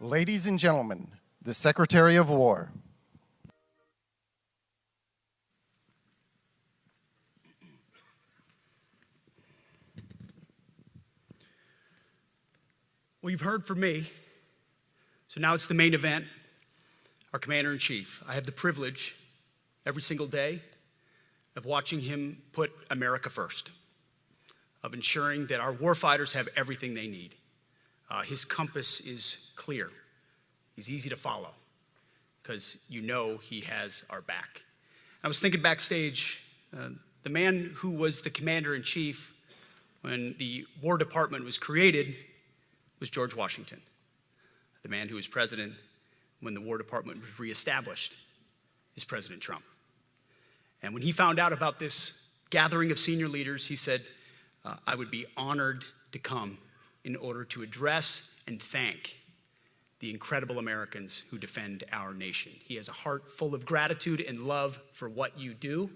Ladies and gentlemen, the Secretary of War. Well, you've heard from me, so now it's the main event, our Commander-in-Chief. I have the privilege every single day of watching him put America first, of ensuring that our warfighters have everything they need. His compass is clear. He's easy to follow because you know he has our back. I was thinking backstage, the man who was the Commander-in-Chief when the War Department was created was George Washington. The man who was president when the War Department was reestablished is President Trump. And when he found out about this gathering of senior leaders, he said, I would be honored to come in order to address and thank the incredible Americans who defend our nation. He has a heart full of gratitude and love for what you do,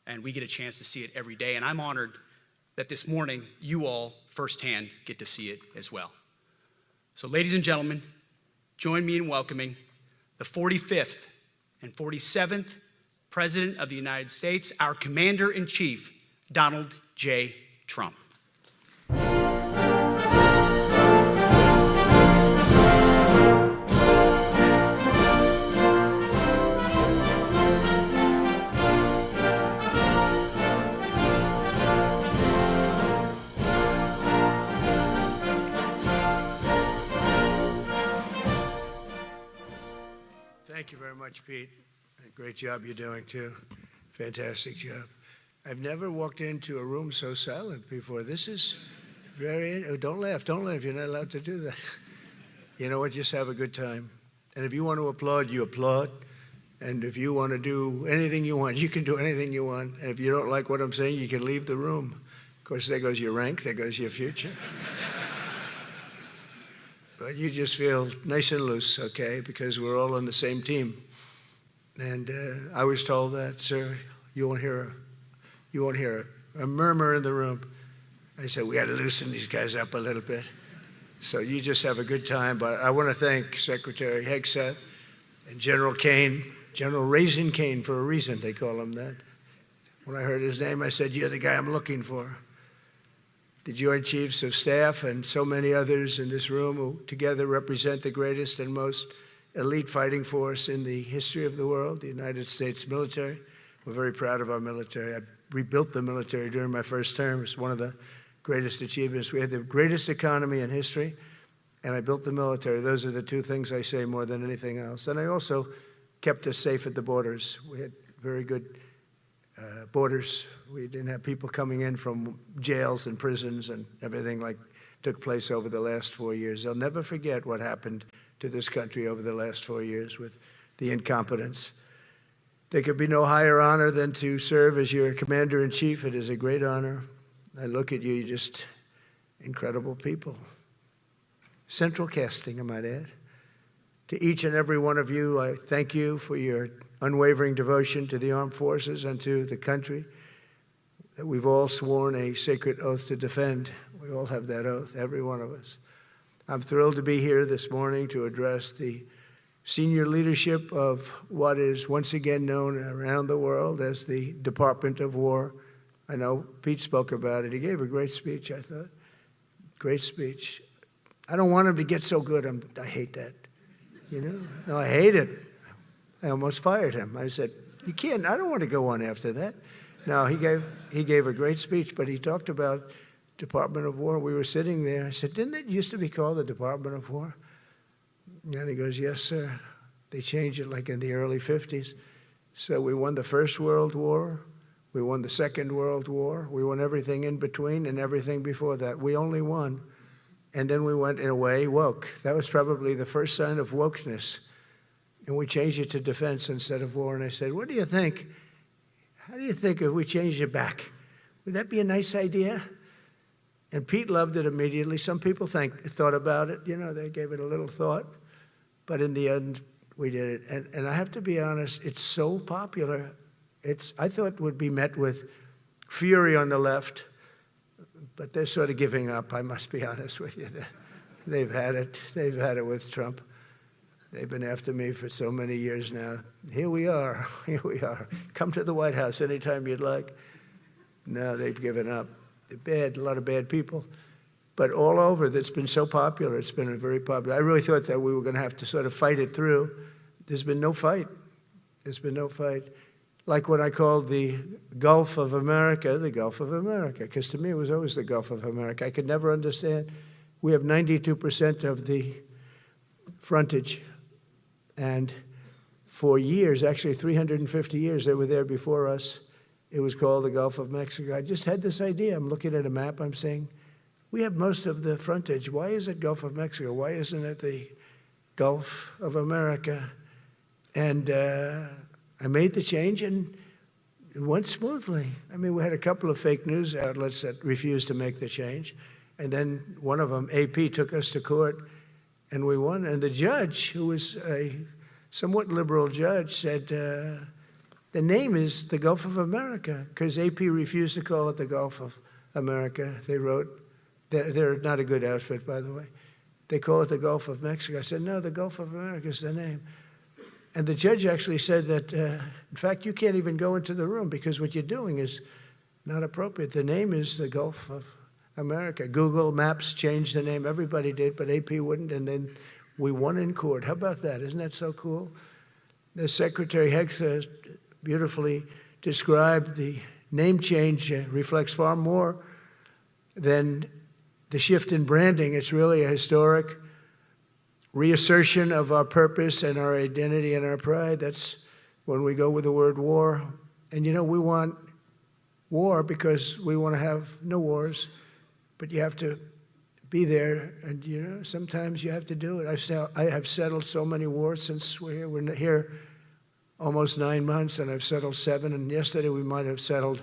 and we get a chance to see it every day. And I'm honored that this morning you all firsthand get to see it as well. So ladies and gentlemen, join me in welcoming the 45th and 47th President of the United States, our Commander-in-Chief, Donald J. Trump. Thank you very much, Pete. Great job you're doing, too. Fantastic job. I've never walked into a room so silent before. This is very, don't laugh, you're not allowed to do that. You know what, just have a good time. And if you want to applaud, you applaud. And if you want to do anything you want, you can do anything you want. And if you don't like what I'm saying, you can leave the room. Of course, there goes your rank, there goes your future. But you just feel nice and loose, okay, because we're all on the same team. And I was told that, sir, you won't hear a murmur in the room. I said, we got to loosen these guys up a little bit. So you just have a good time. But I want to thank Secretary Hegseth and General Kane, General Raisin Kane for a reason, they call him that. When I heard his name, I said, you're the guy I'm looking for. The Joint Chiefs of Staff and so many others in this room who together represent the greatest and most elite fighting force in the history of the world, the United States military. We're very proud of our military. I rebuilt the military during my first term. It's one of the greatest achievements. We had the greatest economy in history, and I built the military. Those are the two things I say more than anything else. And I also kept us safe at the borders. We had very good borders. We didn't have people coming in from jails and prisons and everything like took place over the last 4 years. They'll never forget what happened to this country over the last 4 years with the incompetence. There could be no higher honor than to serve as your Commander-in-Chief. It is a great honor. I look at you, you're just incredible people. Central casting, I might add. To each and every one of you, I thank you for your unwavering devotion to the armed forces and to the country that we've all sworn a sacred oath to defend. We all have that oath, every one of us. I'm thrilled to be here this morning to address the senior leadership of what is once again known around the world as the Department of War. I know Pete spoke about it. He gave a great speech, I thought. Great speech. I don't want him to get so good. I hate that. You know? No, I hate it. I almost fired him. I said, you can't, I don't want to go on after that. No, he gave a great speech, but he talked about Department of War. We were sitting there. I said, didn't it used to be called the Department of War? And he goes, yes, sir. They changed it like in the early 50s. So we won the First World War. We won the Second World War. We won everything in between and everything before that. We only won. And then we went, in a way, woke. That was probably the first sign of wokeness. And we changed it to defense instead of war. And I said, what do you think? How do you think if we changed it back? Would that be a nice idea? And Pete loved it immediately. Some people thought about it. You know, they gave it a little thought. But in the end, we did it. And I have to be honest, it's so popular. I thought it would be met with fury on the left. But they're sort of giving up, I must be honest with you. They've had it. They've had it with Trump. They've been after me for so many years now. Here we are. Here we are. Come to the White House anytime you'd like. No, they've given up. They're bad, a lot of bad people. But all over, that's been so popular. It's been very popular. I really thought that we were going to have to sort of fight it through. There's been no fight. There's been no fight. Like what I called the Gulf of America, the Gulf of America, because to me it was always the Gulf of America. I could never understand. We have 92% of the frontage. And for years, actually 350 years, they were there before us. It was called the Gulf of Mexico. I just had this idea. I'm looking at a map. I'm saying, we have most of the frontage. Why is it Gulf of Mexico? Why isn't it the Gulf of America? And I made the change, and it went smoothly. I mean, we had a couple of fake news outlets that refused to make the change. And then one of them, AP, took us to court, and we won. And the judge, who was a somewhat liberal judge, said, the name is the Gulf of America, because AP refused to call it the Gulf of America. They wrote, they're not a good outfit, by the way. They call it the Gulf of Mexico. I said, no, the Gulf of America is the name. And the judge actually said that, in fact, you can't even go into the room because what you're doing is not appropriate. The name is the Gulf of America. Google Maps changed the name. Everybody did, but AP wouldn't, and then we won in court. How about that? Isn't that so cool? The Secretary Hegseth beautifully described the name change reflects far more than the shift in branding. It's really a historic reassertion of our purpose and our identity and our pride. That's when we go with the word war. And you know, we want war because we want to have no wars, but you have to be there, and you know, sometimes you have to do it. I have settled so many wars since we're here. We're here almost 9 months, and I've settled 7, and yesterday we might have settled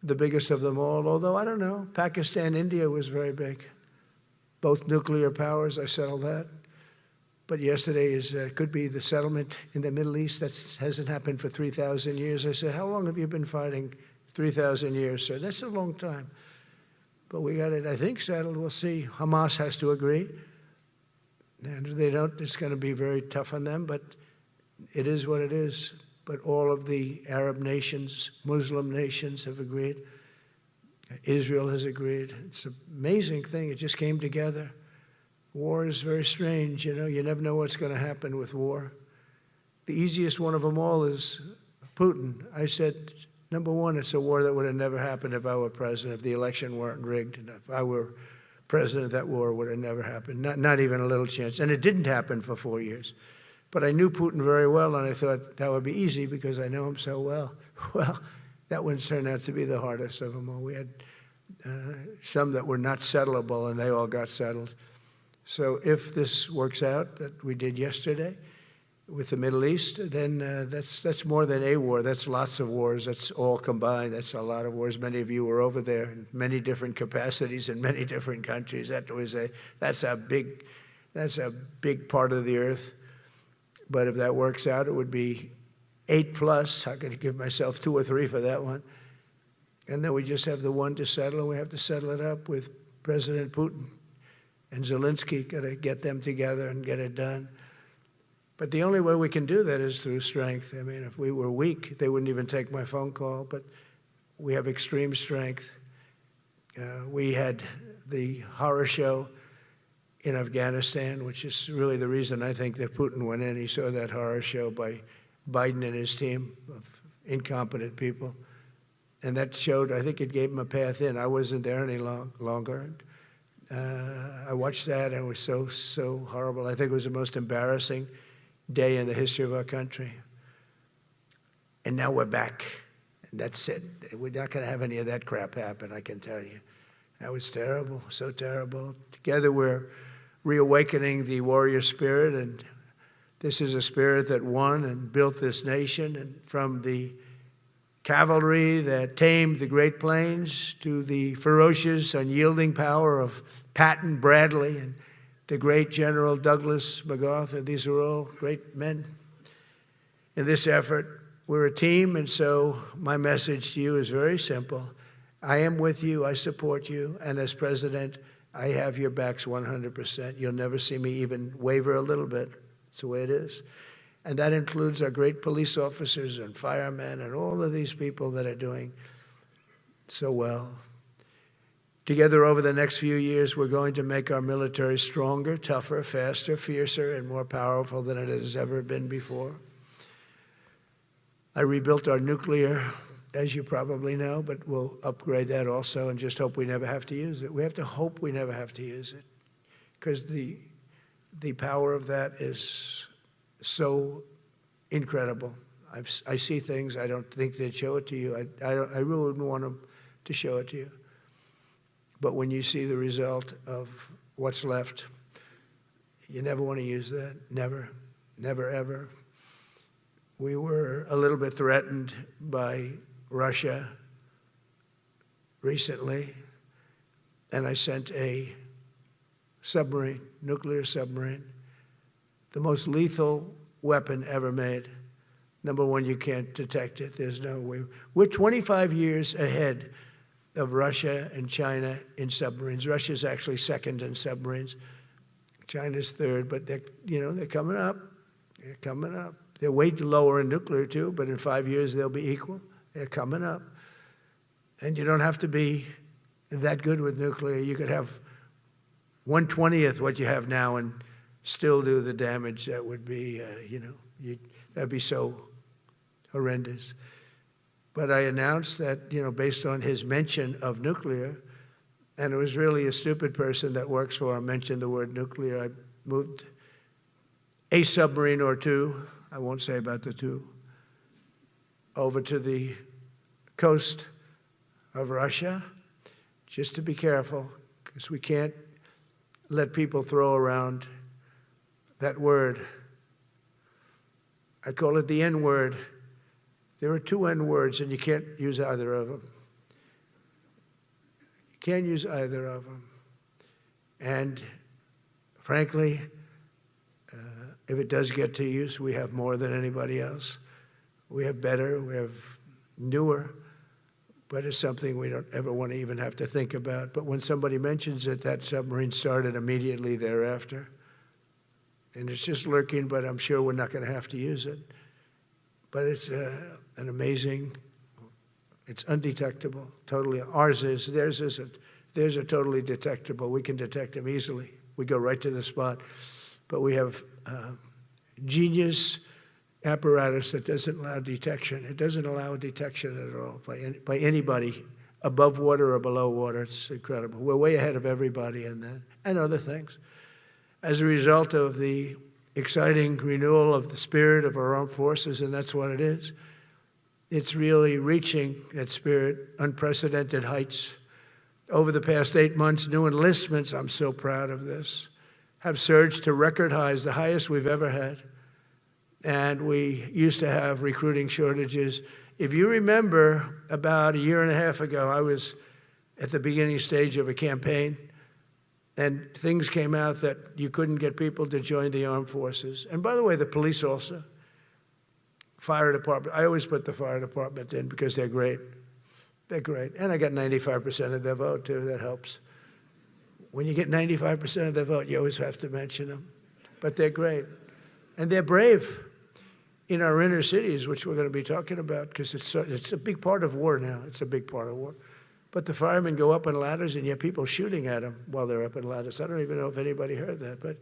the biggest of them all, although I don't know. Pakistan, India was very big. Both nuclear powers, I settled that. But yesterday could be the settlement in the Middle East. That hasn't happened for 3,000 years. I said, how long have you been fighting? 3,000 years, sir. That's a long time. But we got it, I think, settled. We'll see. Hamas has to agree. And if they don't, it's going to be very tough on them. But it is what it is. But all of the Arab nations, Muslim nations have agreed. Israel has agreed. It's an amazing thing. It just came together. War is very strange, you know. You never know what's going to happen with war. The easiest one of them all is Putin. I said, number one, it's a war that would have never happened if I were president, if the election weren't rigged. And if I were president, that war would have never happened, not even a little chance. And it didn't happen for 4 years. But I knew Putin very well, and I thought that would be easy because I know him so well. Well, that one turned out to be the hardest of them all. We had some that were not settlable, and they all got settled. So if this works out that we did yesterday with the Middle East, then that's more than a war. That's lots of wars. That's all combined. That's a lot of wars. Many of you were over there in many different capacities in many different countries. That's a big part of the earth. But if that works out, it would be 8+. I could give myself 2 or 3 for that one. And then we just have the one to settle, and we have to settle it up with President Putin. And Zelensky, got to get them together and get it done. But the only way we can do that is through strength. I mean, if we were weak, they wouldn't even take my phone call, but we have extreme strength. We had the horror show in Afghanistan, which is really the reason I think that Putin went in. He saw that horror show by Biden and his team of incompetent people. And that showed, I think it gave him a path in. I wasn't there any longer. I watched that, and it was so horrible. I think it was the most embarrassing day in the history of our country. And now we're back, and that's it. We're not going to have any of that crap happen, I can tell you. That was terrible, so terrible. Together we're reawakening the warrior spirit, and this is a spirit that won and built this nation, and from the cavalry that tamed the Great Plains to the ferocious, unyielding power of Patton Bradley and the great General Douglas MacArthur. These are all great men. In this effort, we're a team, and so my message to you is very simple. I am with you, I support you, and as president, I have your backs 100%. You'll never see me even waver a little bit. It's the way it is. And that includes our great police officers and firemen and all of these people that are doing so well. Together over the next few years, we're going to make our military stronger, tougher, faster, fiercer, and more powerful than it has ever been before. I rebuilt our nuclear, as you probably know, but we'll upgrade that also and just hope we never have to use it. We have to hope we never have to use it, because the power of that is so incredible. I see things, I don't think they'd show it to you. I really wouldn't want them to show it to you. But when you see the result of what's left, you never want to use that. Never, never, ever. We were a little bit threatened by Russia recently, and I sent a submarine, nuclear submarine, the most lethal weapon ever made. Number one, you can't detect it. There's no way. We're 25 years ahead of Russia and China in submarines. Russia's actually second in submarines. China's third, but they're coming up. They're coming up. They're way lower in nuclear too, but in 5 years they'll be equal. They're coming up. And you don't have to be that good with nuclear. You could have 1/20th what you have now and still do the damage that would be, that'd be so horrendous. But I announced that, based on his mention of nuclear, and it was really a stupid person that works for him mentioned the word nuclear, I moved a submarine or two, I won't say about the two, over to the coast of Russia, just to be careful, because we can't let people throw around that word. I call it the N-word. There are two N-words, and you can't use either of them. You can't use either of them. And frankly, if it does get to use, we have more than anybody else. We have better, we have newer, but it's something we don't ever want to even have to think about. But when somebody mentions it, that submarine started immediately thereafter. And it's just lurking, but I'm sure we're not going to have to use it. But it's an amazing, it's undetectable, totally. Ours is, theirs isn't. Theirs are totally detectable. We can detect them easily. We go right to the spot. But we have genius apparatus that doesn't allow detection. It doesn't allow detection at all by anybody above water or below water. It's incredible. We're way ahead of everybody in that and other things. As a result of the exciting renewal of the spirit of our armed forces, and that's what it is. It's really reaching that spirit, unprecedented heights. Over the past 8 months, new enlistments, I'm so proud of this, have surged to record highs, the highest we've ever had. And we used to have recruiting shortages. If you remember, about a year and a half ago, I was at the beginning stage of a campaign, and things came out that you couldn't get people to join the armed forces. And by the way, the police also. Fire department, I always put the fire department in because they're great. They're great. And I got 95% of their vote, too. That helps. When you get 95% of their vote, you always have to mention them. But they're great. And they're brave in our inner cities, which we're going to be talking about, because it's a big part of war now. It's a big part of war. But the firemen go up on ladders, and you have people shooting at them while they're up on ladders. I don't even know if anybody heard that.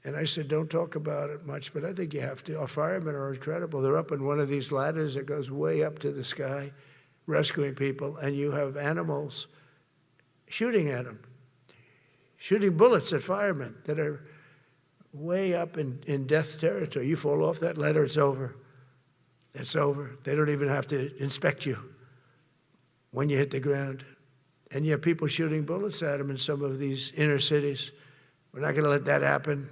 And I said, don't talk about it much, but I think you have to. Our firemen are incredible. They're up on one of these ladders that goes way up to the sky, rescuing people, and you have animals shooting at them, shooting bullets at firemen that are way up in death territory. You fall off that ladder, it's over. It's over. They don't even have to inspect you when you hit the ground. And you have people shooting bullets at them in some of these inner cities. We're not going to let that happen.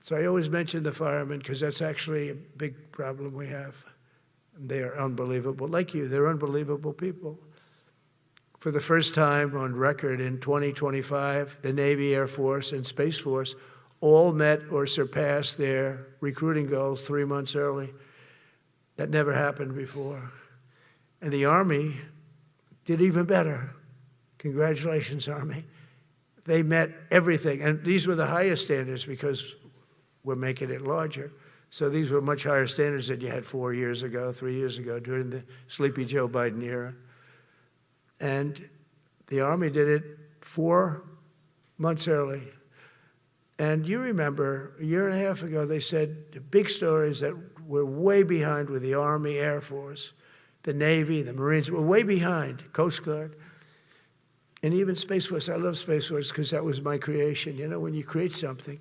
So I always mention the firemen because that's actually a big problem we have. And they are unbelievable. Like you, they're unbelievable people. For the first time on record in 2025, the Navy, Air Force, and Space Force all met or surpassed their recruiting goals 3 months early. That never happened before. And the Army did even better. Congratulations, Army. They met everything. And these were the highest standards because we're making it larger. So these were much higher standards than you had 4 years ago, 3 years ago, during the Sleepy Joe Biden era. And the Army did it 4 months early. And you remember, a year and a half ago, they said the big stories that we're way behind with the Army, Air Force, the Navy, the Marines. We're way behind, Coast Guard. And even Space Force. I love Space Force because that was my creation. You know, when you create something,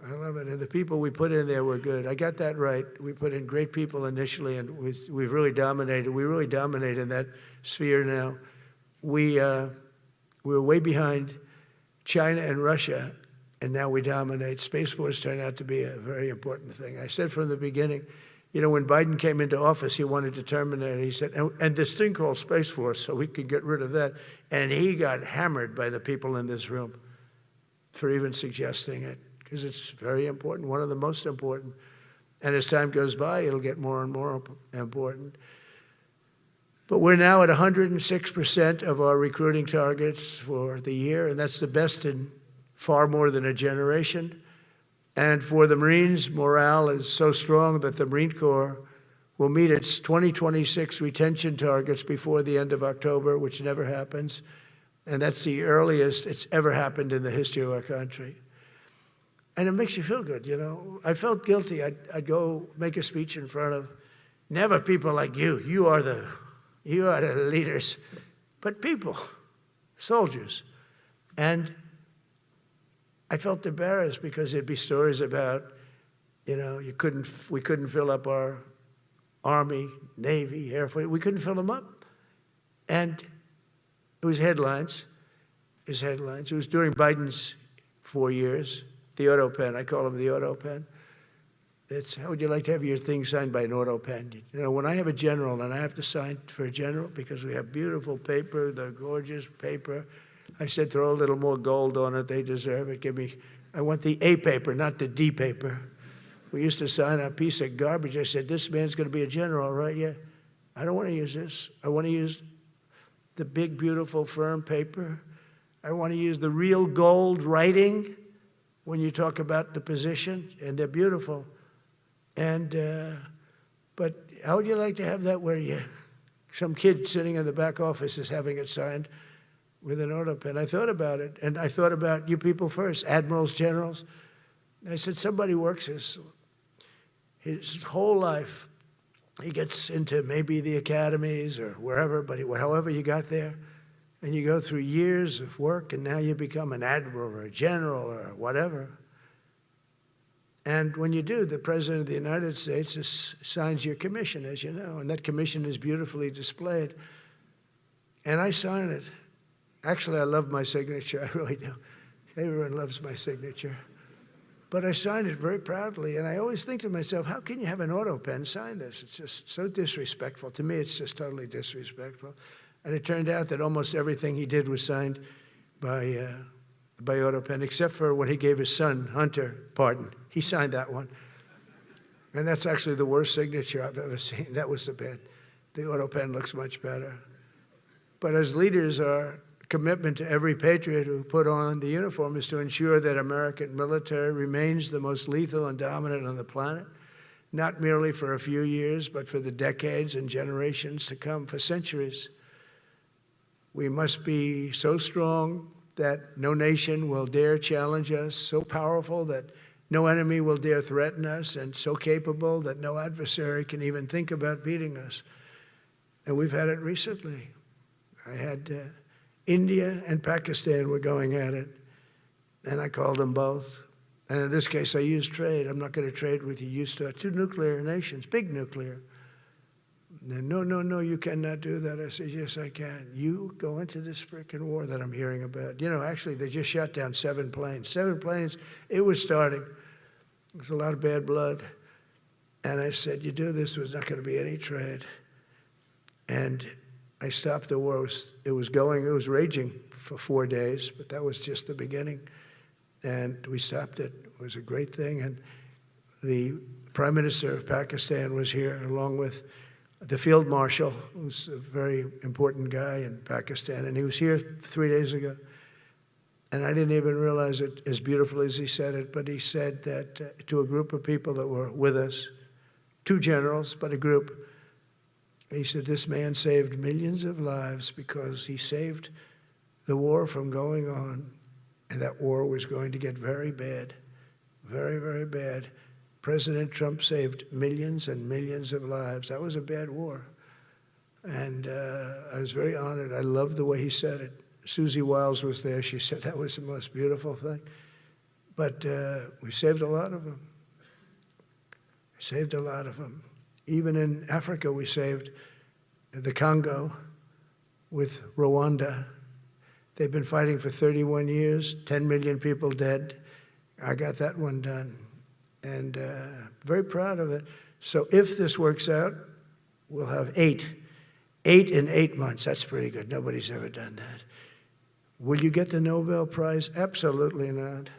I love it. And the people we put in there were good. I got that right. We put in great people initially, and we've really dominated. We really dominate in that sphere now. We were way behind China and Russia, and now we dominate. Space Force turned out to be a very important thing. I said from the beginning, you know, when Biden came into office, he wanted to terminate it. He said, and this thing called Space Force, so we could get rid of that. And he got hammered by the people in this room for even suggesting it, because it's very important, one of the most important. And as time goes by, it'll get more and more important. But we're now at 106% of our recruiting targets for the year, and that's the best in far more than a generation. And for the Marines, morale is so strong that the Marine Corps will meet its 2026 retention targets before the end of October, which never happens. And that's the earliest it's ever happened in the history of our country. And it makes you feel good, you know. I felt guilty. I'd go make a speech in front of never people like you. You are the leaders, but people, soldiers. And I felt embarrassed because there'd be stories about, you know, we couldn't fill up our Army, Navy, Air Force. We couldn't fill them up. And it was headlines. It was headlines. It was during Biden's 4 years, the auto pen. I call him the auto pen. It's, how would you like to have your thing signed by an auto pen? You know, when I have a general and I have to sign for a general because we have beautiful paper, the gorgeous paper, I said, throw a little more gold on it. They deserve it. I want the A paper, not the D paper. We used to sign a piece of garbage. I said, this man's going to be a general, right? Yeah. I don't want to use this. I want to use the big, beautiful, firm paper. I want to use the real gold writing when you talk about the position, and they're beautiful. And, but how would you like to have that where some kid sitting in the back office is having it signed with an auto pen? I thought about it, and I thought about you people first, admirals, generals. I said, somebody works his whole life. He gets into maybe the academies or wherever, but however you got there, and you go through years of work, and now you become an admiral or a general or whatever. And when you do, the President of the United States signs your commission, as you know, and that commission is beautifully displayed. And I sign it. Actually, I love my signature. I really do. Everyone loves my signature. But I signed it very proudly, and I always think to myself, how can you have an auto pen sign this? It's just so disrespectful. To me, it's just totally disrespectful. And it turned out that almost everything he did was signed by auto pen, except for when he gave his son, Hunter, pardon. He signed that one. And that's actually the worst signature I've ever seen. That was the pen. The auto pen looks much better. But as leaders, our commitment to every patriot who put on the uniform is to ensure that American military remains the most lethal and dominant on the planet, not merely for a few years, but for the decades and generations to come, for centuries. We must be so strong that no nation will dare challenge us, so powerful that no enemy will dare threaten us, and so capable that no adversary can even think about beating us. And we've had it recently. I had India and Pakistan were going at it, and I called them both. And in this case, I used trade. I'm not going to trade with you. You start two nuclear nations, big nuclear. And no, you cannot do that. I said, yes, I can. You go into this frickin' war that I'm hearing about. You know, actually, they just shot down 7 planes. 7 planes, it was starting. There's a lot of bad blood. And I said, you do this, there's not going to be any trade. And I stopped the war. It was raging for 4 days, but that was just the beginning. And we stopped it. It was a great thing. And the Prime Minister of Pakistan was here, along with the Field Marshal, who's a very important guy in Pakistan, and he was here 3 days ago. And I didn't even realize it as beautiful as he said it, but he said that to a group of people that were with us, 2 generals, but a group, he said, this man saved millions of lives because he saved the war from going on, and that war was going to get very bad, very, very bad. President Trump saved millions and millions of lives. That was a bad war. And I was very honored. I loved the way he said it. Susie Wiles was there. She said that was the most beautiful thing. But we saved a lot of them. We saved a lot of them. Even in Africa, we saved the Congo with Rwanda. They've been fighting for 31 years, 10 million people dead. I got that one done. And very proud of it. So if this works out, we'll have 8 in 8 months. That's pretty good. Nobody's ever done that. Will you get the Nobel Prize? Absolutely not.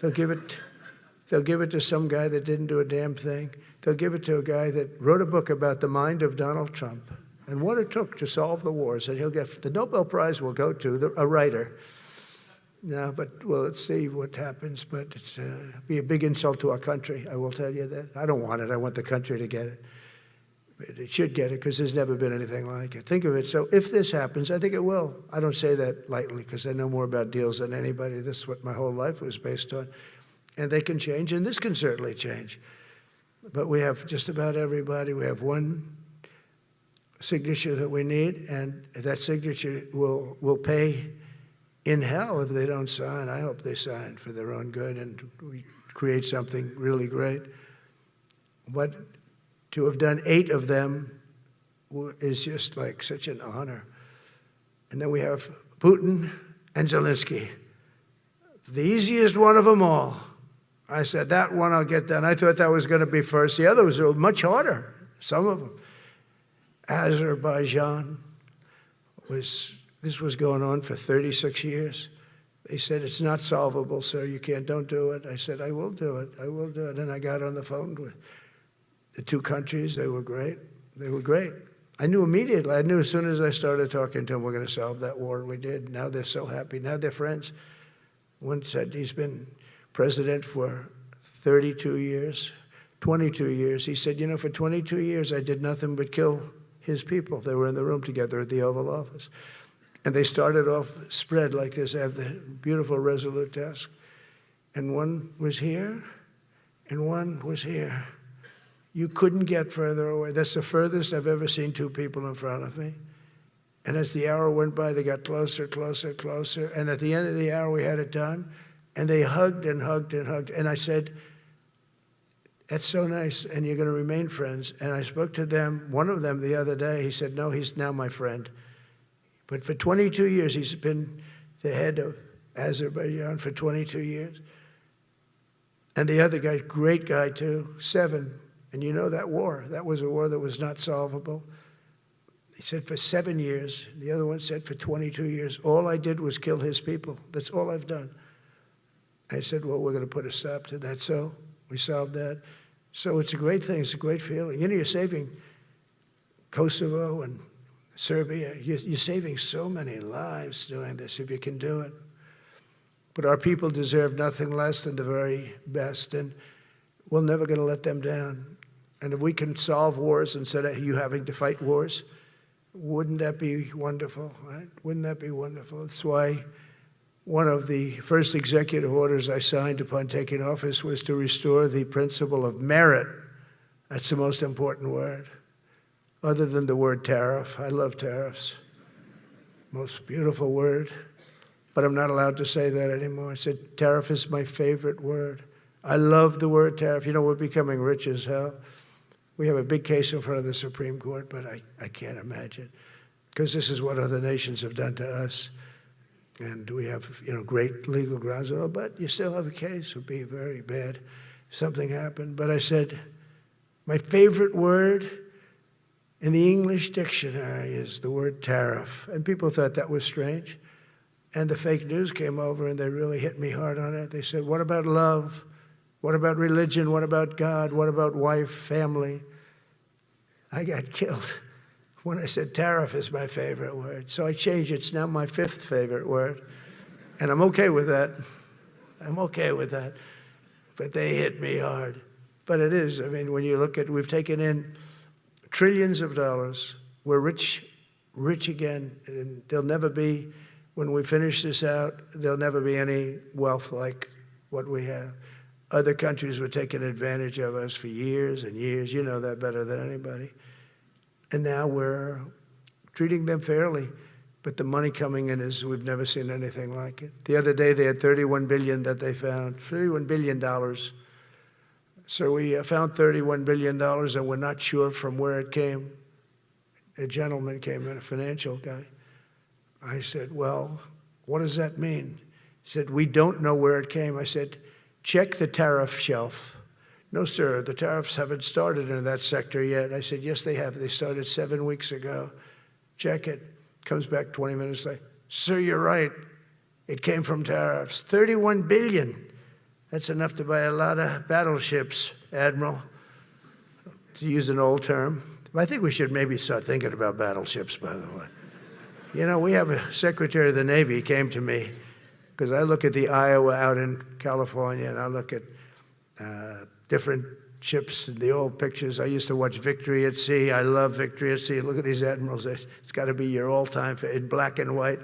They'll give it to some guy that didn't do a damn thing. They'll give it to a guy that wrote a book about the mind of Donald Trump and what it took to solve the wars. And he'll get the Nobel Prize will go to a writer. No, but well, let's see what happens. But it's be a big insult to our country. I will tell you that. I don't want it. I want the country to get it. But it should get it because there's never been anything like it. Think of it. So if this happens, I think it will. I don't say that lightly because I know more about deals than anybody. This is what my whole life was based on. And they can change, and this can certainly change. But we have just about everybody. We have one signature that we need, and that signature will pay in hell if they don't sign. I hope they sign for their own good and we create something really great. But to have done 8 of them is just like such an honor. And then we have Putin and Zelensky. The easiest one of them all. I said, that one I'll get done. I thought that was going to be first. The others were much harder, some of them. Azerbaijan this was going on for 36 years. They said, it's not solvable, sir. You don't do it. I said, I will do it. I will do it. And I got on the phone with the 2 countries. They were great. They were great. I knew immediately. I knew as soon as I started talking to them, we're going to solve that war. We did. Now they're so happy. Now they're friends. One said he's been president for 32 years, 22 years. He said, for 22 years, I did nothing but kill his people. They were in the room together at the Oval Office. And they started off spread like this. I have the beautiful Resolute desk. And one was here, and one was here. You couldn't get further away. That's the furthest I've ever seen 2 people in front of me. And as the hour went by, they got closer, closer, closer. And at the end of the hour, we had it done. And they hugged and hugged and hugged. And I said, that's so nice, and you're going to remain friends. And I spoke to them, one of them the other day. He said, no, he's now my friend. But for 22 years, he's been the head of Azerbaijan for 22 years. And the other guy, great guy too, 7. And you know that war, that was a war that was not solvable. He said for 7 years. The other one said for 22 years. All I did was kill his people. That's all I've done. I said, well, we're going to put a stop to that. So we solved that. So it's a great thing. It's a great feeling. You're saving Kosovo and Serbia. You're saving so many lives doing this if you can do it. But our people deserve nothing less than the very best, and we're never going to let them down. And if we can solve wars instead of you having to fight wars, wouldn't that be wonderful, right? Wouldn't that be wonderful? That's why one of the first executive orders I signed upon taking office was to restore the principle of merit. That's the most important word, other than the word tariff. I love tariffs. Most beautiful word. But I'm not allowed to say that anymore. I said tariff is my favorite word. I love the word tariff. We're becoming rich as hell. We have a big case in front of the Supreme Court, but I can't imagine, because this is what other nations have done to us. And we have, great legal grounds, but you still have a case. It would be very bad if something happened. But I said, my favorite word in the English dictionary is the word tariff. And people thought that was strange. And the fake news came over, and they really hit me hard on it. They said, what about love? What about religion? What about God? What about wife, family? I got killed when I said tariff is my favorite word. So I changed it. It's now my 5th favorite word. And I'm okay with that. I'm okay with that. But they hit me hard. But it is. I mean, when you look at, we've taken in trillions of dollars. We're rich again. And there'll never be, when we finish this out, there'll never be any wealth like what we have. Other countries were taking advantage of us for years and years. You know that better than anybody. And now we're treating them fairly. But the money coming in is, we've never seen anything like it. The other day, they had $31 billion that they found, $31 billion. So we found $31 billion, and we're not sure from where it came. A gentleman came in, a financial guy. I said, well, what does that mean? He said, we don't know where it came. I said, check the tariff shelf. No, sir, the tariffs haven't started in that sector yet. I said, yes, they have. They started 7 weeks ago. Check it. Comes back 20 minutes later. Sir, you're right. It came from tariffs. 31 billion. That's enough to buy a lot of battleships, Admiral, to use an old term. I think we should maybe start thinking about battleships, by the way. You know, we have a Secretary of the Navy came to me, because I look at the Iowa out in California, and I look at different ships and the old pictures. I used to watch Victory at Sea. I love Victory at Sea. Look at these admirals. It's got to be your all-time in black and white.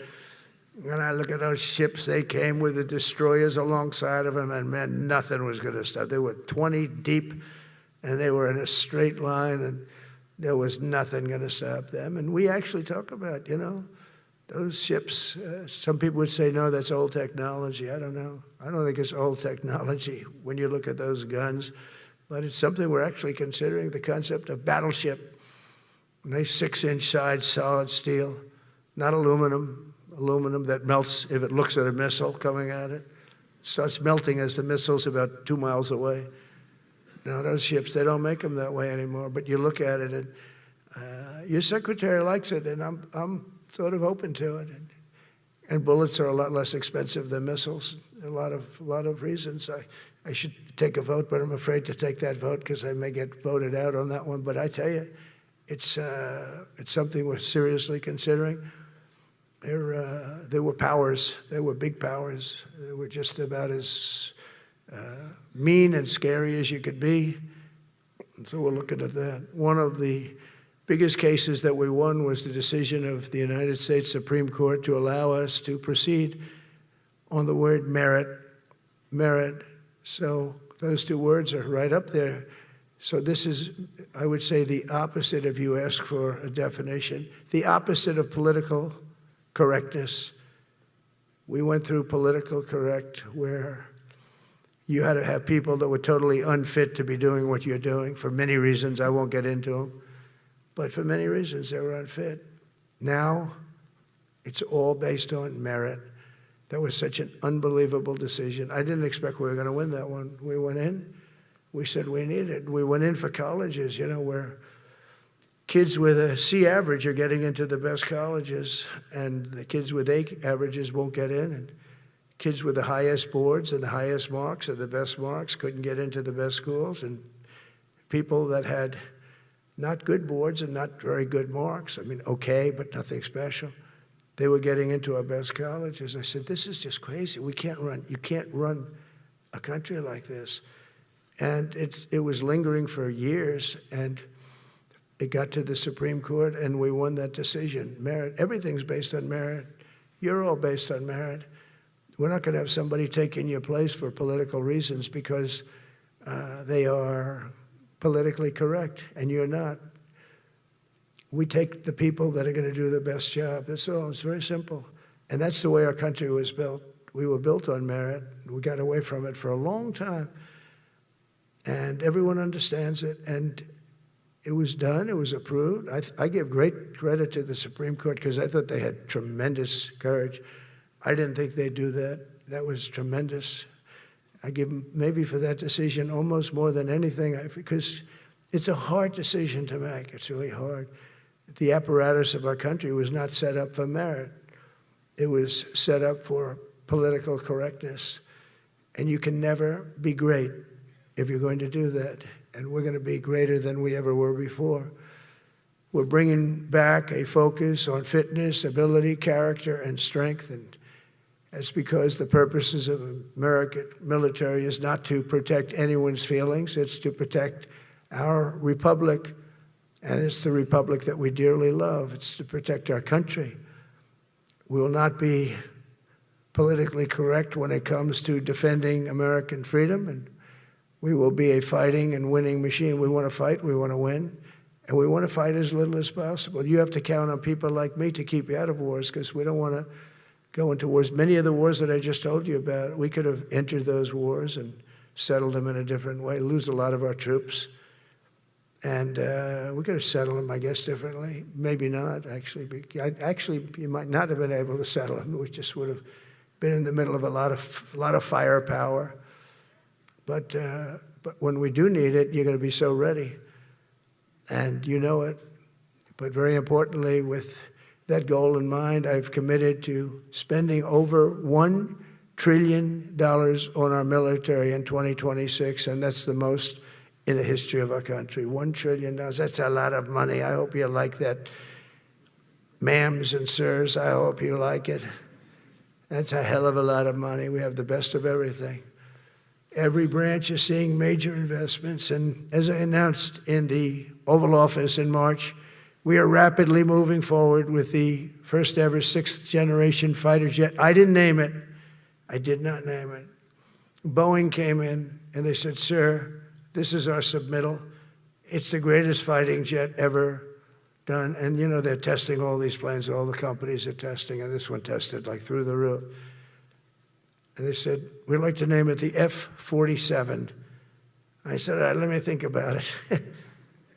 And I look at those ships. They came with the destroyers alongside of them, and man, nothing was going to stop. They were 20 deep, and they were in a straight line, and there was nothing going to stop them. And we actually talk about, you know, those ships. Some people would say, no, that's old technology. I don't know. I don't think it's old technology when you look at those guns. But it's something we're actually considering, the concept of battleship. Nice 6-inch sides, solid steel, not aluminum that melts if it looks at a missile coming at it. Starts melting as the missile's about 2 miles away. Now, those ships, they don't make them that way anymore, but you look at it, and your secretary likes it, and I'm sort of open to it. And bullets are a lot less expensive than missiles, a lot of reasons. I should take a vote, but I'm afraid to take that vote because I may get voted out on that one. But I tell you, it's something we're seriously considering. There were powers. There were big powers. They were just about as mean and scary as you could be. And so we're looking at that. One of the biggest cases that we won was the decision of the United States Supreme Court to allow us to proceed on the word merit. Merit. So those two words are right up there. So this is, I would say, the opposite of you ask for a definition, the opposite of political correctness. We went through political correct, where you had to have people that were totally unfit to be doing what you're doing for many reasons. I won't get into them. But for many reasons, they were unfit. Now, it's all based on merit. That was such an unbelievable decision. I didn't expect we were going to win that one. We went in. We said we needed it. We went in for colleges, you know, where kids with a C average are getting into the best colleges, and the kids with A averages won't get in. And kids with the highest boards and the highest marks and the best marks couldn't get into the best schools. And people that had not good boards and not very good marks, I mean, okay, but nothing special, they were getting into our best colleges. I said, this is just crazy. You can't run a country like this. And it was lingering for years, and it got to the Supreme Court, and we won that decision. Merit, everything's based on merit. You're all based on merit. We're not going to have somebody taking your place for political reasons because they are politically correct, and you're not. We take the people that are going to do the best job. That's all. It's very simple. And that's the way our country was built. We were built on merit. We got away from it for a long time. And everyone understands it. And it was done. It was approved. I give great credit to the Supreme Court because I thought they had tremendous courage. I didn't think they'd do that. That was tremendous. I give them maybe for that decision almost more than anything because it's a hard decision to make. It's really hard. The apparatus of our country was not set up for merit. It was set up for political correctness. And you can never be great if you're going to do that. And we're going to be greater than we ever were before. We're bringing back a focus on fitness, ability, character, and strength. It's because the purposes of American military is not to protect anyone's feelings, it's to protect our republic, and it's the republic that we dearly love. It's to protect our country. We will not be politically correct when it comes to defending American freedom, and we will be a fighting and winning machine. We want to fight, we want to win, and we want to fight as little as possible. You have to count on people like me to keep you out of wars, because we don't want to go into wars. Many of the wars that I just told you about, we could have entered those wars and settled them in a different way, lose a lot of our troops. And we could have settled them, I guess, differently. Maybe not, actually. Actually, you might not have been able to settle them. We just would have been in the middle of a lot of firepower. But when we do need it, you're going to be so ready. And you know it. But very importantly, with that goal in mind, I've committed to spending over $1 trillion on our military in 2026, and that's the most in the history of our country. $1 trillion, that's a lot of money. I hope you like that. Ma'ams and sirs, I hope you like it. That's a hell of a lot of money. We have the best of everything. Every branch is seeing major investments, and as I announced in the Oval Office in March, we are rapidly moving forward with the first ever 6th generation fighter jet. I didn't name it. I did not name it. Boeing came in and they said, sir, this is our submittal. It's the greatest fighting jet ever done. And you know, they're testing all these planes, all the companies are testing, and this one tested like through the roof. And they said, we'd like to name it the F-47. I said, all right, let me think about it.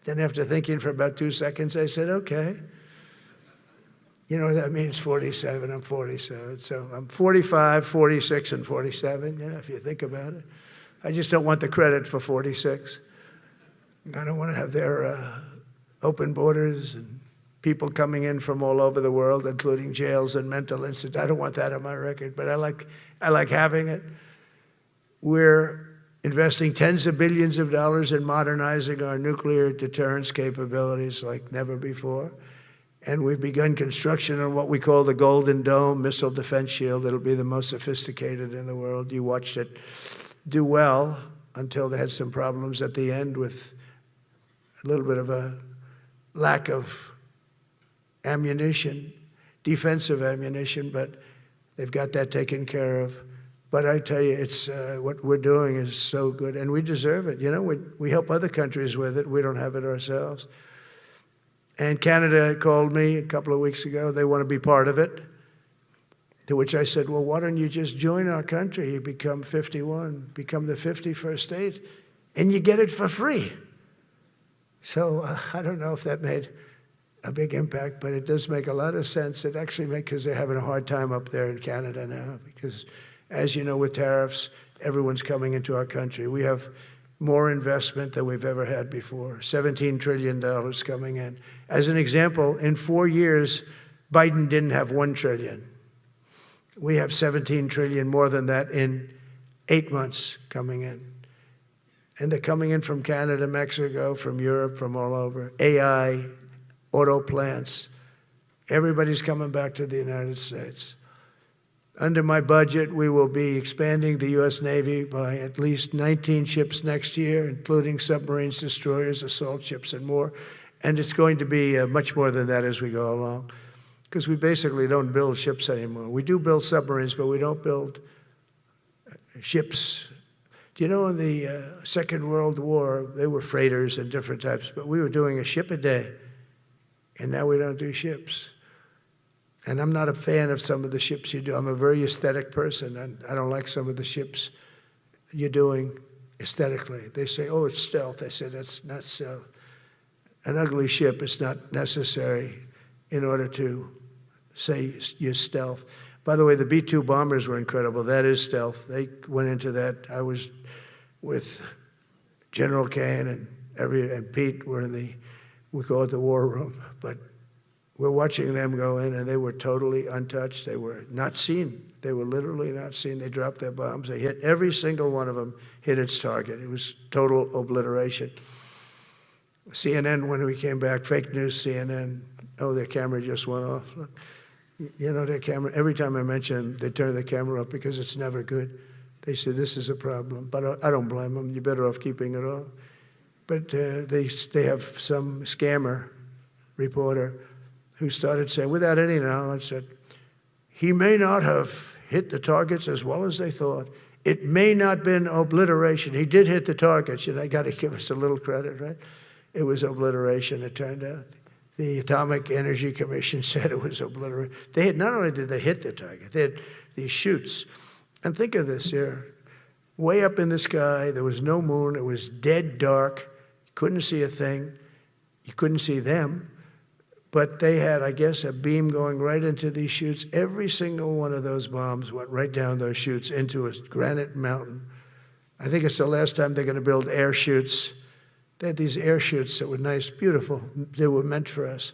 Then after thinking for about 2 seconds, I said, okay. You know, that means 47, I'm 47. So I'm 45, 46, and 47, you know, if you think about it. I just don't want the credit for 46. I don't want to have their open borders and people coming in from all over the world, including jails and mental institutes. I don't want that on my record, but I like having it. We're investing tens of billions of dollars in modernizing our nuclear deterrence capabilities like never before. And we've begun construction on what we call the Golden Dome missile defense shield. It'll be the most sophisticated in the world. You watched it do well until they had some problems at the end with a little bit of a lack of ammunition, defensive ammunition, but they've got that taken care of. But I tell you, it's what we're doing is so good, and we deserve it. You know, we help other countries with it. We don't have it ourselves. And Canada called me a couple of weeks ago. They want to be part of it. To which I said, well, why don't you just join our country? You become 51, become the 51st state, and you get it for free. So I don't know if that made a big impact, but it does make a lot of sense. It actually makes, because they're having a hard time up there in Canada now, because as you know, with tariffs, everyone's coming into our country. We have more investment than we've ever had before, $17 trillion coming in. As an example, in 4 years, Biden didn't have $1 trillion. We have $17 trillion more than that in 8 months coming in. And they're coming in from Canada, Mexico, from Europe, from all over. AI, auto plants. Everybody's coming back to the United States. Under my budget, we will be expanding the U.S. Navy by at least 19 ships next year, including submarines, destroyers, assault ships, and more. And it's going to be much more than that as we go along, because we basically don't build ships anymore. We do build submarines, but we don't build ships. Do you know in the Second World War, they were freighters and different types, but we were doing a ship a day, and now we don't do ships. And I'm not a fan of some of the ships you do. I'm a very aesthetic person, and I don't like some of the ships you're doing aesthetically. They say, oh, it's stealth. I say, that's not stealth. An ugly ship is not necessary in order to say you're stealth. By the way, the B-2 bombers were incredible. That is stealth. They went into that. I was with General Kane and Pete were in the, we call it the war room, but we're watching them go in, and they were totally untouched. They were not seen. They were literally not seen. They dropped their bombs. They hit, every single one of them hit its target. It was total obliteration. CNN, when we came back, fake news CNN, oh, their camera just went off. Look. You know, their camera, every time I mention it, they turn the camera off because it's never good. They say, this is a problem, but I don't blame them. You're better off keeping it off. But they have some scammer reporter who started saying, without any knowledge, that he may not have hit the targets as well as they thought. It may not have been obliteration. He did hit the targets, and they got to give us a little credit, right? It was obliteration, it turned out. The Atomic Energy Commission said it was obliteration. They had, not only did they hit the target, they had these chutes. And think of this here. Way up in the sky, there was no moon, it was dead dark. You couldn't see a thing. You couldn't see them. But they had, I guess, a beam going right into these chutes. Every single one of those bombs went right down those chutes into a granite mountain. I think it's the last time they're going to build air chutes. They had these air chutes that were nice, beautiful. They were meant for us.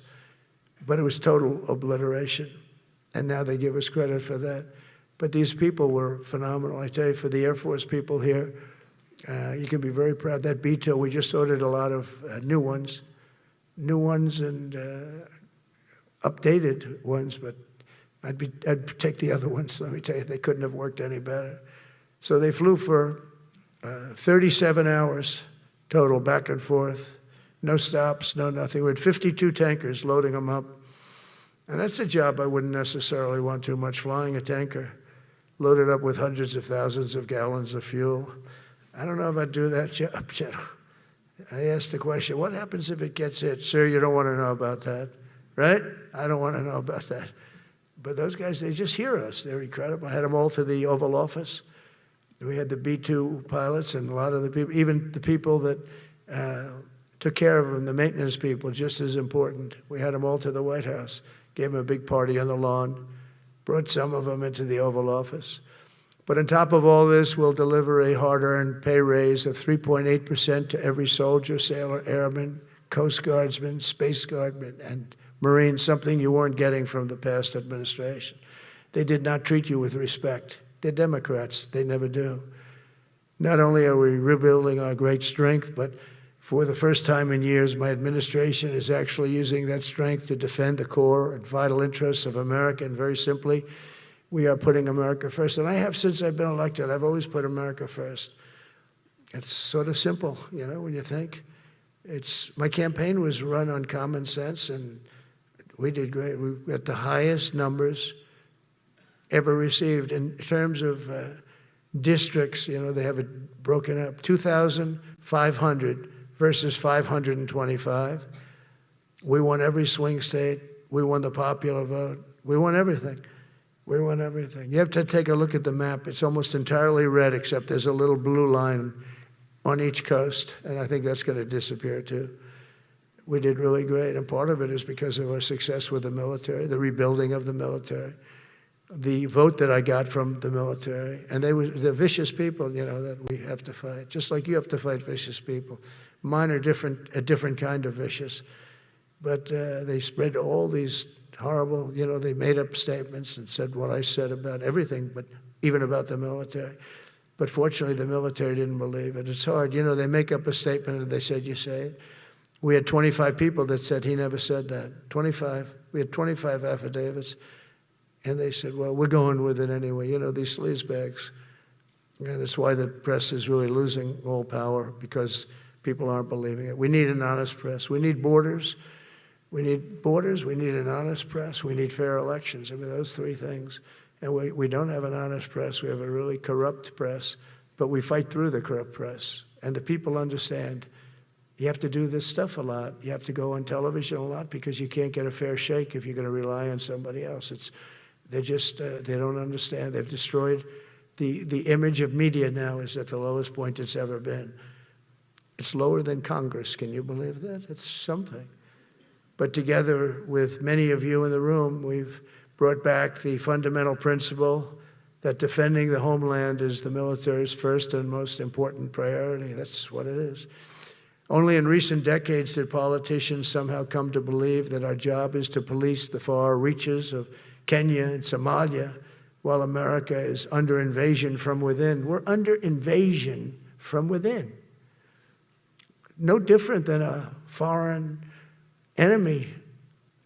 But it was total obliteration. And now they give us credit for that. But these people were phenomenal. I tell you, for the Air Force people here, you can be very proud. That B-2, we just ordered a lot of new ones and updated ones, but I'd take the other ones. Let me tell you, they couldn't have worked any better. So they flew for 37 hours total, back and forth, no stops, no nothing. We had 52 tankers loading them up. And that's a job I wouldn't necessarily want too much, flying a tanker, loaded up with hundreds of thousands of gallons of fuel. I don't know if I'd do that job, General. I asked the question, what happens if it gets hit? Sir, you don't want to know about that, right? I don't want to know about that. But those guys, they just hear us. They're incredible. I had them all to the Oval Office. We had the B-2 pilots and a lot of the people, even the people that took care of them, the maintenance people, just as important. We had them all to the White House, gave them a big party on the lawn, brought some of them into the Oval Office. But on top of all this, we'll deliver a hard-earned pay raise of 3.8% to every soldier, sailor, airman, Coast Guardsman, Space Guardman, and Marine, something you weren't getting from the past administration. They did not treat you with respect. They're Democrats. They never do. Not only are we rebuilding our great strength, but for the first time in years, my administration is actually using that strength to defend the core and vital interests of America. And very simply, we are putting America first. And I have since I've been elected. I've always put America first. It's sort of simple, you know, when you think. My campaign was run on common sense, and we did great. We got the highest numbers ever received in terms of districts. You know, they have it broken up, 2,500 versus 525. We won every swing state. We won the popular vote. We won everything. We won everything. You have to take a look at the map. It's almost entirely red, except there's a little blue line on each coast, and I think that's going to disappear too. We did really great, and part of it is because of our success with the military, the rebuilding of the military, the vote that I got from the military, and they're vicious people, you know, that we have to fight, just like you have to fight vicious people. Mine are a different kind of vicious, but they spread all these horrible, you know, they made up statements and said what I said about everything, but even about the military. But fortunately, the military didn't believe it. It's hard. You know, they make up a statement and they said, you say it. We had 25 people that said he never said that. 25. We had 25 affidavits. And they said, well, we're going with it anyway. You know, these sleazebags. And that's why the press is really losing all power, because people aren't believing it. We need an honest press. We need borders. We need borders. We need an honest press. We need fair elections. I mean, those three things. And we don't have an honest press. We have a really corrupt press, but we fight through the corrupt press. And the people understand you have to do this stuff a lot. You have to go on television a lot because you can't get a fair shake if you're going to rely on somebody else. They don't understand. They've destroyed the image of media now is at the lowest point it's ever been. It's lower than Congress. Can you believe that? It's something. But together with many of you in the room, we've brought back the fundamental principle that defending the homeland is the military's first and most important priority. That's what it is. Only in recent decades did politicians somehow come to believe that our job is to police the far reaches of Kenya and Somalia, while America is under invasion from within. We're under invasion from within. No different than a foreign enemy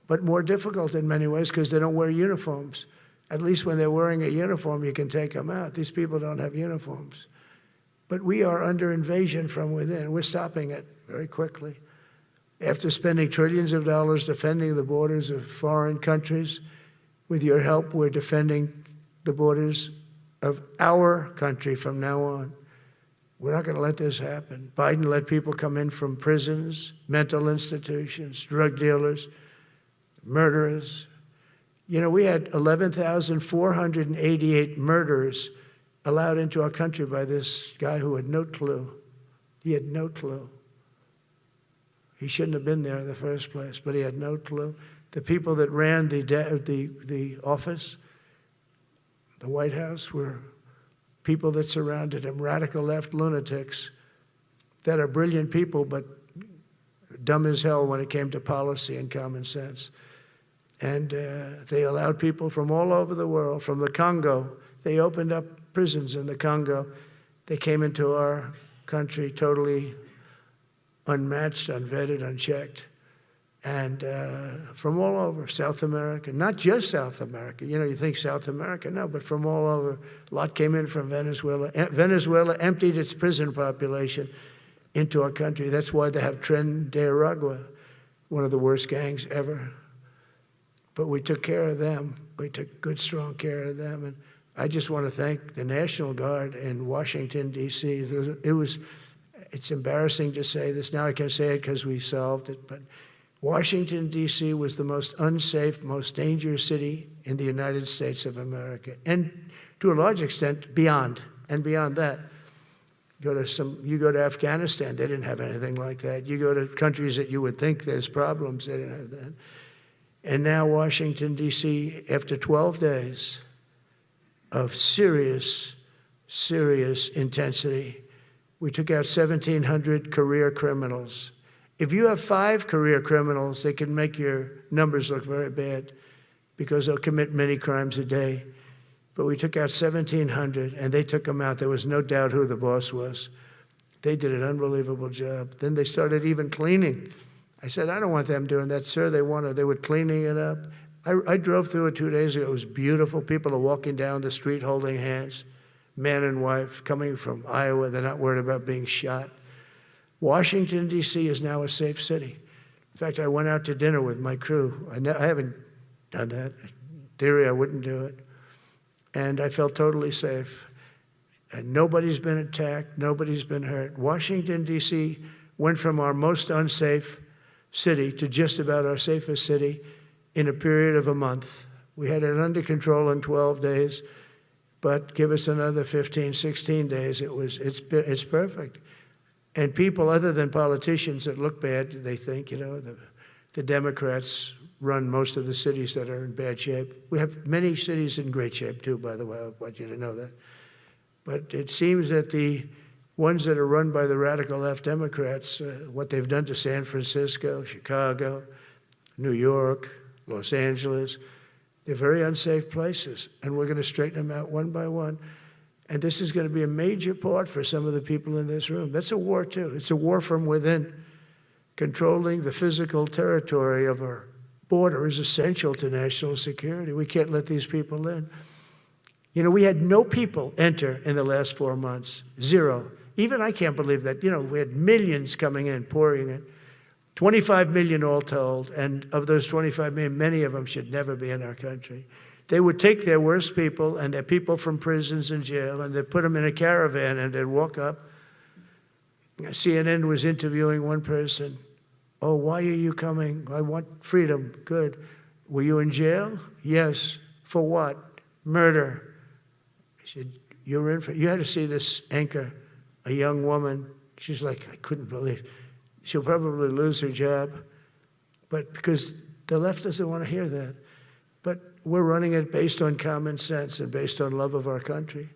but more difficult in many ways because they don't wear uniforms. At least when they're wearing a uniform, you can take them out. These people don't have uniforms. But we are under invasion from within. We're stopping it very quickly. After spending trillions of dollars defending the borders of foreign countries, with your help, we're defending the borders of our country from now on. We're not going to let this happen. Biden let people come in from prisons, mental institutions, drug dealers, murderers. You know, we had 11,488 murderers allowed into our country by this guy who had no clue. He had no clue. He shouldn't have been there in the first place, but he had no clue. The people that ran the office, the White House, were people that surrounded him, radical left lunatics that are brilliant people, but dumb as hell when it came to policy and common sense. And they allowed people from all over the world, from the Congo. They opened up prisons in the Congo. They came into our country totally unmatched, unvetted, unchecked. And from all over, South America, not just South America. You know, you think South America, no, but from all over. A lot came in from Venezuela. Venezuela emptied its prison population into our country. That's why they have Tren de Aragua, one of the worst gangs ever. But we took care of them. We took good, strong care of them. And I just want to thank the National Guard in Washington, D.C. It's embarrassing to say this. Now I can say it because we solved it. But Washington, D.C. was the most unsafe, most dangerous city in the United States of America. And to a large extent, beyond. And beyond that, you go to Afghanistan, they didn't have anything like that. You go to countries that you would think there's problems, they didn't have that. And now Washington, D.C., after 12 days of serious, serious intensity, we took out 1,700 career criminals. If you have 5 career criminals, they can make your numbers look very bad because they'll commit many crimes a day. But we took out 1,700, and they took them out. There was no doubt who the boss was. They did an unbelievable job. Then they started even cleaning. I said, I don't want them doing that, sir. They were cleaning it up. I drove through it 2 days ago. It was beautiful. People are walking down the street holding hands, man and wife, coming from Iowa. They're not worried about being shot. Washington, D.C. is now a safe city. In fact, I went out to dinner with my crew. I haven't done that. In theory, I wouldn't do it. And I felt totally safe. And nobody's been attacked. Nobody's been hurt. Washington, D.C. went from our most unsafe city to just about our safest city in a period of a month. We had it under control in 12 days, but give us another 15, 16 days, it's perfect. And people other than politicians that look bad, they think, you know, the Democrats run most of the cities that are in bad shape. We have many cities in great shape too, by the way, I want you to know that. But it seems that the ones that are run by the radical left Democrats, what they've done to San Francisco, Chicago, New York, Los Angeles, they're very unsafe places, and we're going to straighten them out one by one. And this is going to be a major part for some of the people in this room. That's a war, too. It's a war from within. Controlling the physical territory of our border is essential to national security. We can't let these people in. You know, we had no people enter in the last 4 months. 0. Even I can't believe that. You know, we had millions coming in, pouring in. 25 million all told, and of those 25 million, many of them should never be in our country. They would take their worst people and their people from prisons and jail, and they'd put them in a caravan, and they'd walk up. CNN was interviewing one person. Oh, why are you coming? I want freedom. Good. Were you in jail? Yes. For what? Murder. I said, you had to see this anchor, a young woman. She's like, I couldn't believe. She'll probably lose her job, but because the left doesn't want to hear that. But we're running it based on common sense and based on love of our country.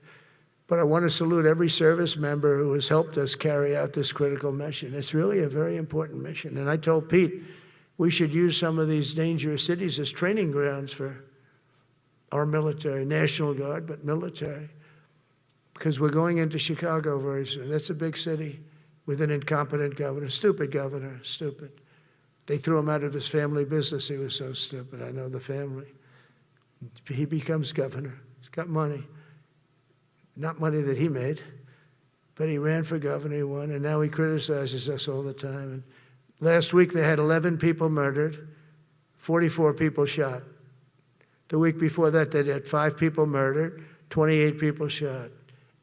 But I want to salute every service member who has helped us carry out this critical mission. It's really a very important mission. And I told Pete, we should use some of these dangerous cities as training grounds for our military, National Guard, but military. Because we're going into Chicago very soon. That's a big city with an incompetent governor, stupid, They threw him out of his family business. He was so stupid. I know the family. He becomes governor. He's got money. Not money that he made, but he ran for governor, he won, and now he criticizes us all the time. And last week they had 11 people murdered, 44 people shot. The week before that they had 5 people murdered, 28 people shot.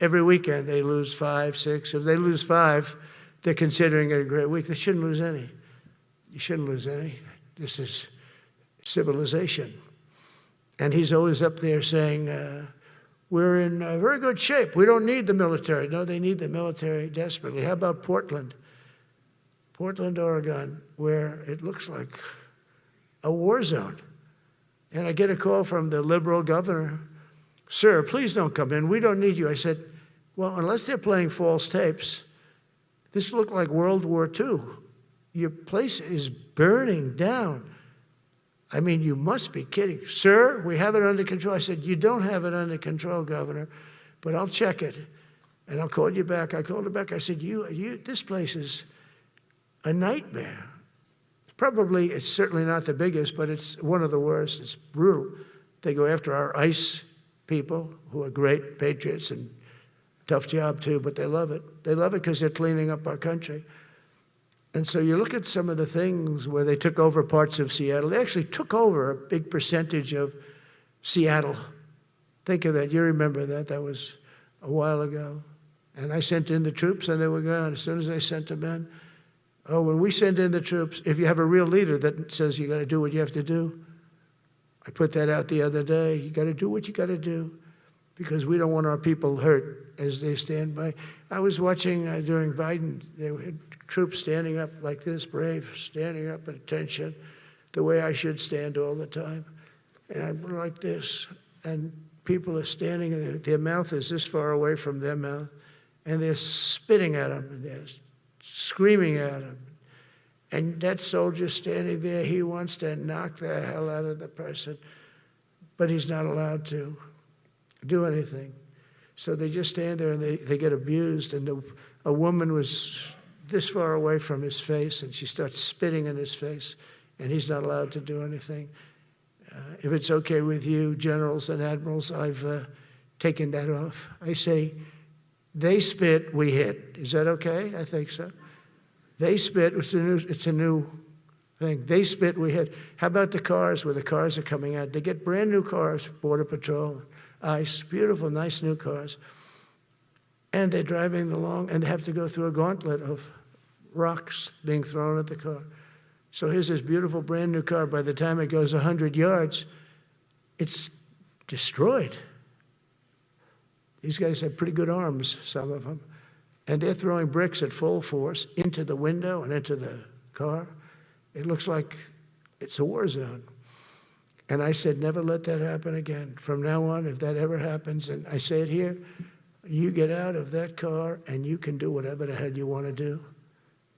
Every weekend they lose 5, 6. If they lose 5, they're considering it a great week. They shouldn't lose any. You shouldn't lose any. This is civilization. And he's always up there saying, we're in very good shape. We don't need the military. No, they need the military desperately. How about Portland? Portland, Oregon, where it looks like a war zone. And I get a call from the liberal governor. Sir, please don't come in. We don't need you. I said, well, unless they're playing false tapes, this looked like World War II. Your place is burning down. I mean, you must be kidding. Sir, we have it under control. I said, you don't have it under control, Governor, but I'll check it, and I'll call you back. I called her back. I said, this place is a nightmare. It's certainly not the biggest, but it's one of the worst. It's brutal. They go after our ICE people, who are great patriots and tough job too, but they love it. They love it because they're cleaning up our country. And so you look at some of the things where they took over parts of Seattle. They actually took over a big percentage of Seattle. Think of that. You remember that. That was a while ago. And I sent in the troops, and they were gone. As soon as I sent them in, when we send in the troops, if you have a real leader that says you got to do what you have to do, I put that out the other day. You got to do what you got to do because we don't want our people hurt as they stand by. I was watching during Biden, they had troops standing up like this, brave, standing up at attention, the way I should stand all the time. And I'm like this, and people are standing, and their mouth is this far away from their mouth, and they're spitting at them, and they're screaming at them. And that soldier's standing there, he wants to knock the hell out of the person, but he's not allowed to do anything. So they just stand there, and they get abused, and a woman was this far away from his face, and she starts spitting in his face, and he's not allowed to do anything. If it's okay with you, generals and admirals, I've taken that off. I say, they spit, we hit. Is that okay? I think so. They spit, it's a new thing. They spit, we hit. How about the cars, where the cars are coming out? They get brand new cars, Border Patrol, ICE, beautiful, nice new cars. And they're driving along, and they have to go through a gauntlet of rocks being thrown at the car. So here's this beautiful brand new car. By the time it goes 100 yards, it's destroyed. These guys have pretty good arms, some of them. And they're throwing bricks at full force into the window and into the car. It looks like it's a war zone. And I said, never let that happen again. From now on, if that ever happens, and I say it here, you get out of that car and you can do whatever the hell you want to do.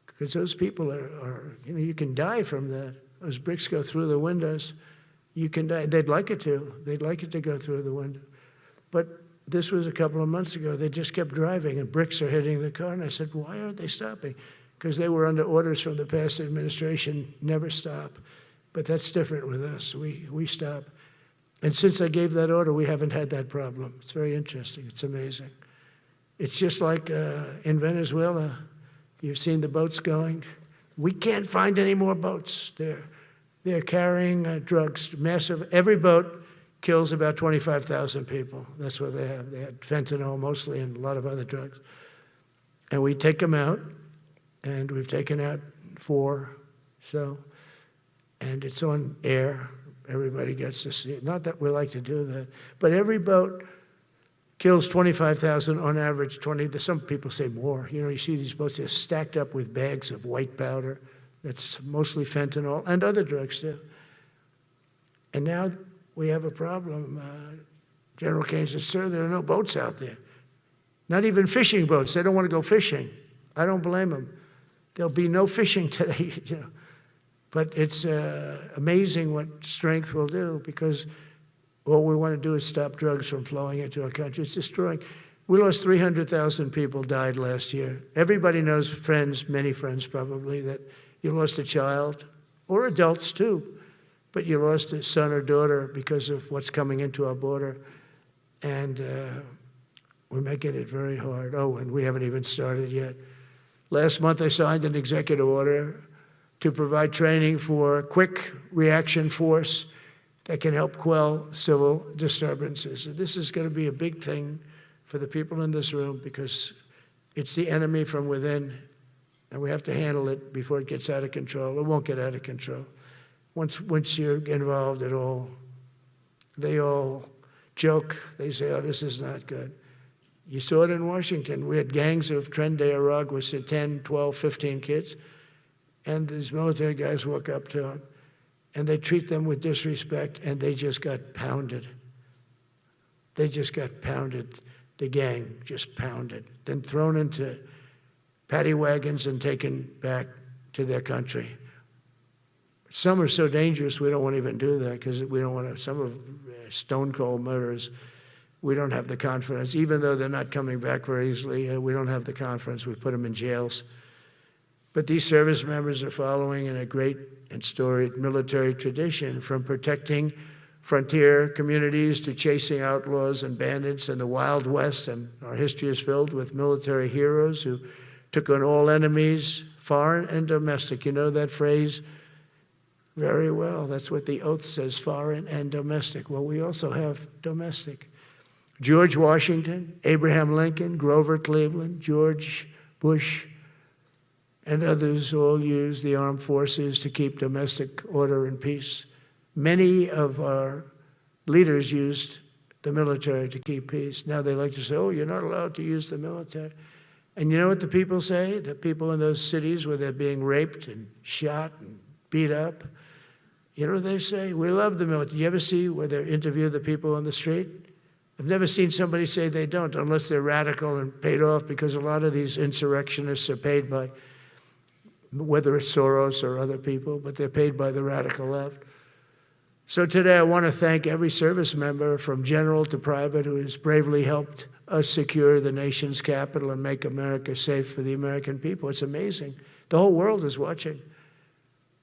Because those people are, you can die from that. Those bricks go through the windows, you can die. They'd like it to. They'd like it to go through the window. But this was a couple of months ago. They just kept driving, and bricks are hitting the car. And I said, why aren't they stopping? Because they were under orders from the past administration, never stop. But that's different with us. We stop. And since I gave that order, we haven't had that problem. It's very interesting. It's amazing. It's just like in Venezuela. You've seen the boats going. We can't find any more boats. They're carrying drugs, massive. Every boat kills about 25,000 people. That's what they have. They had fentanyl mostly and a lot of other drugs. And we take them out, and we've taken out 4. And it's on air. Everybody gets to see it. Not that we like to do that, but every boat kills 25,000 on average, 20. Some people say more. You see these boats, they're stacked up with bags of white powder. That's mostly fentanyl and other drugs too. And now we have a problem. General Kane says, sir, there are no boats out there. Not even fishing boats. They don't want to go fishing. I don't blame them. There'll be no fishing today. But it's amazing what strength will do, because all we want to do is stop drugs from flowing into our country. It's destroying. We lost 300,000 people died last year. Everybody knows, friends, many friends probably, that you lost a child or adults too, but you lost a son or daughter because of what's coming into our border. And we're making it very hard. Oh, and we haven't even started yet. Last month I signed an executive order to provide training for quick reaction force that can help quell civil disturbances. And this is going to be a big thing for the people in this room because it's the enemy from within, and we have to handle it before it gets out of control. It won't get out of control. Once you're involved at all, they all joke. They say, oh, this is not good. You saw it in Washington. We had gangs of Tren de Aragua with 10, 12, 15 kids. And these military guys walk up to them, and they treat them with disrespect, and they just got pounded. They just got pounded. The gang just pounded. Then thrown into paddy wagons and taken back to their country. Some are so dangerous we don't want to even do that because we don't want to, some of stone cold murderers, we don't have the confidence. Even though they're not coming back very easily, we don't have the confidence. We put them in jails. But these service members are following in a great and storied military tradition, from protecting frontier communities to chasing outlaws and bandits in the Wild West. And our history is filled with military heroes who took on all enemies, foreign and domestic. You know that phrase very well. That's what the oath says, foreign and domestic. Well, we also have domestic. George Washington, Abraham Lincoln, Grover Cleveland, George Bush, and others all used the armed forces to keep domestic order and peace. Many of our leaders used the military to keep peace. Now they like to say, oh, you're not allowed to use the military. And you know what the people say? The people in those cities where they're being raped and shot and beat up, you know what they say? We love the military. You ever see where they interview the people on the street? I've never seen somebody say they don't, unless they're radical and paid off, because a lot of these insurrectionists are paid by, whether it's Soros or other people, but they're paid by the radical left. So today I want to thank every service member from general to private who has bravely helped us secure the nation's capital and make America safe for the American people. It's amazing. The whole world is watching.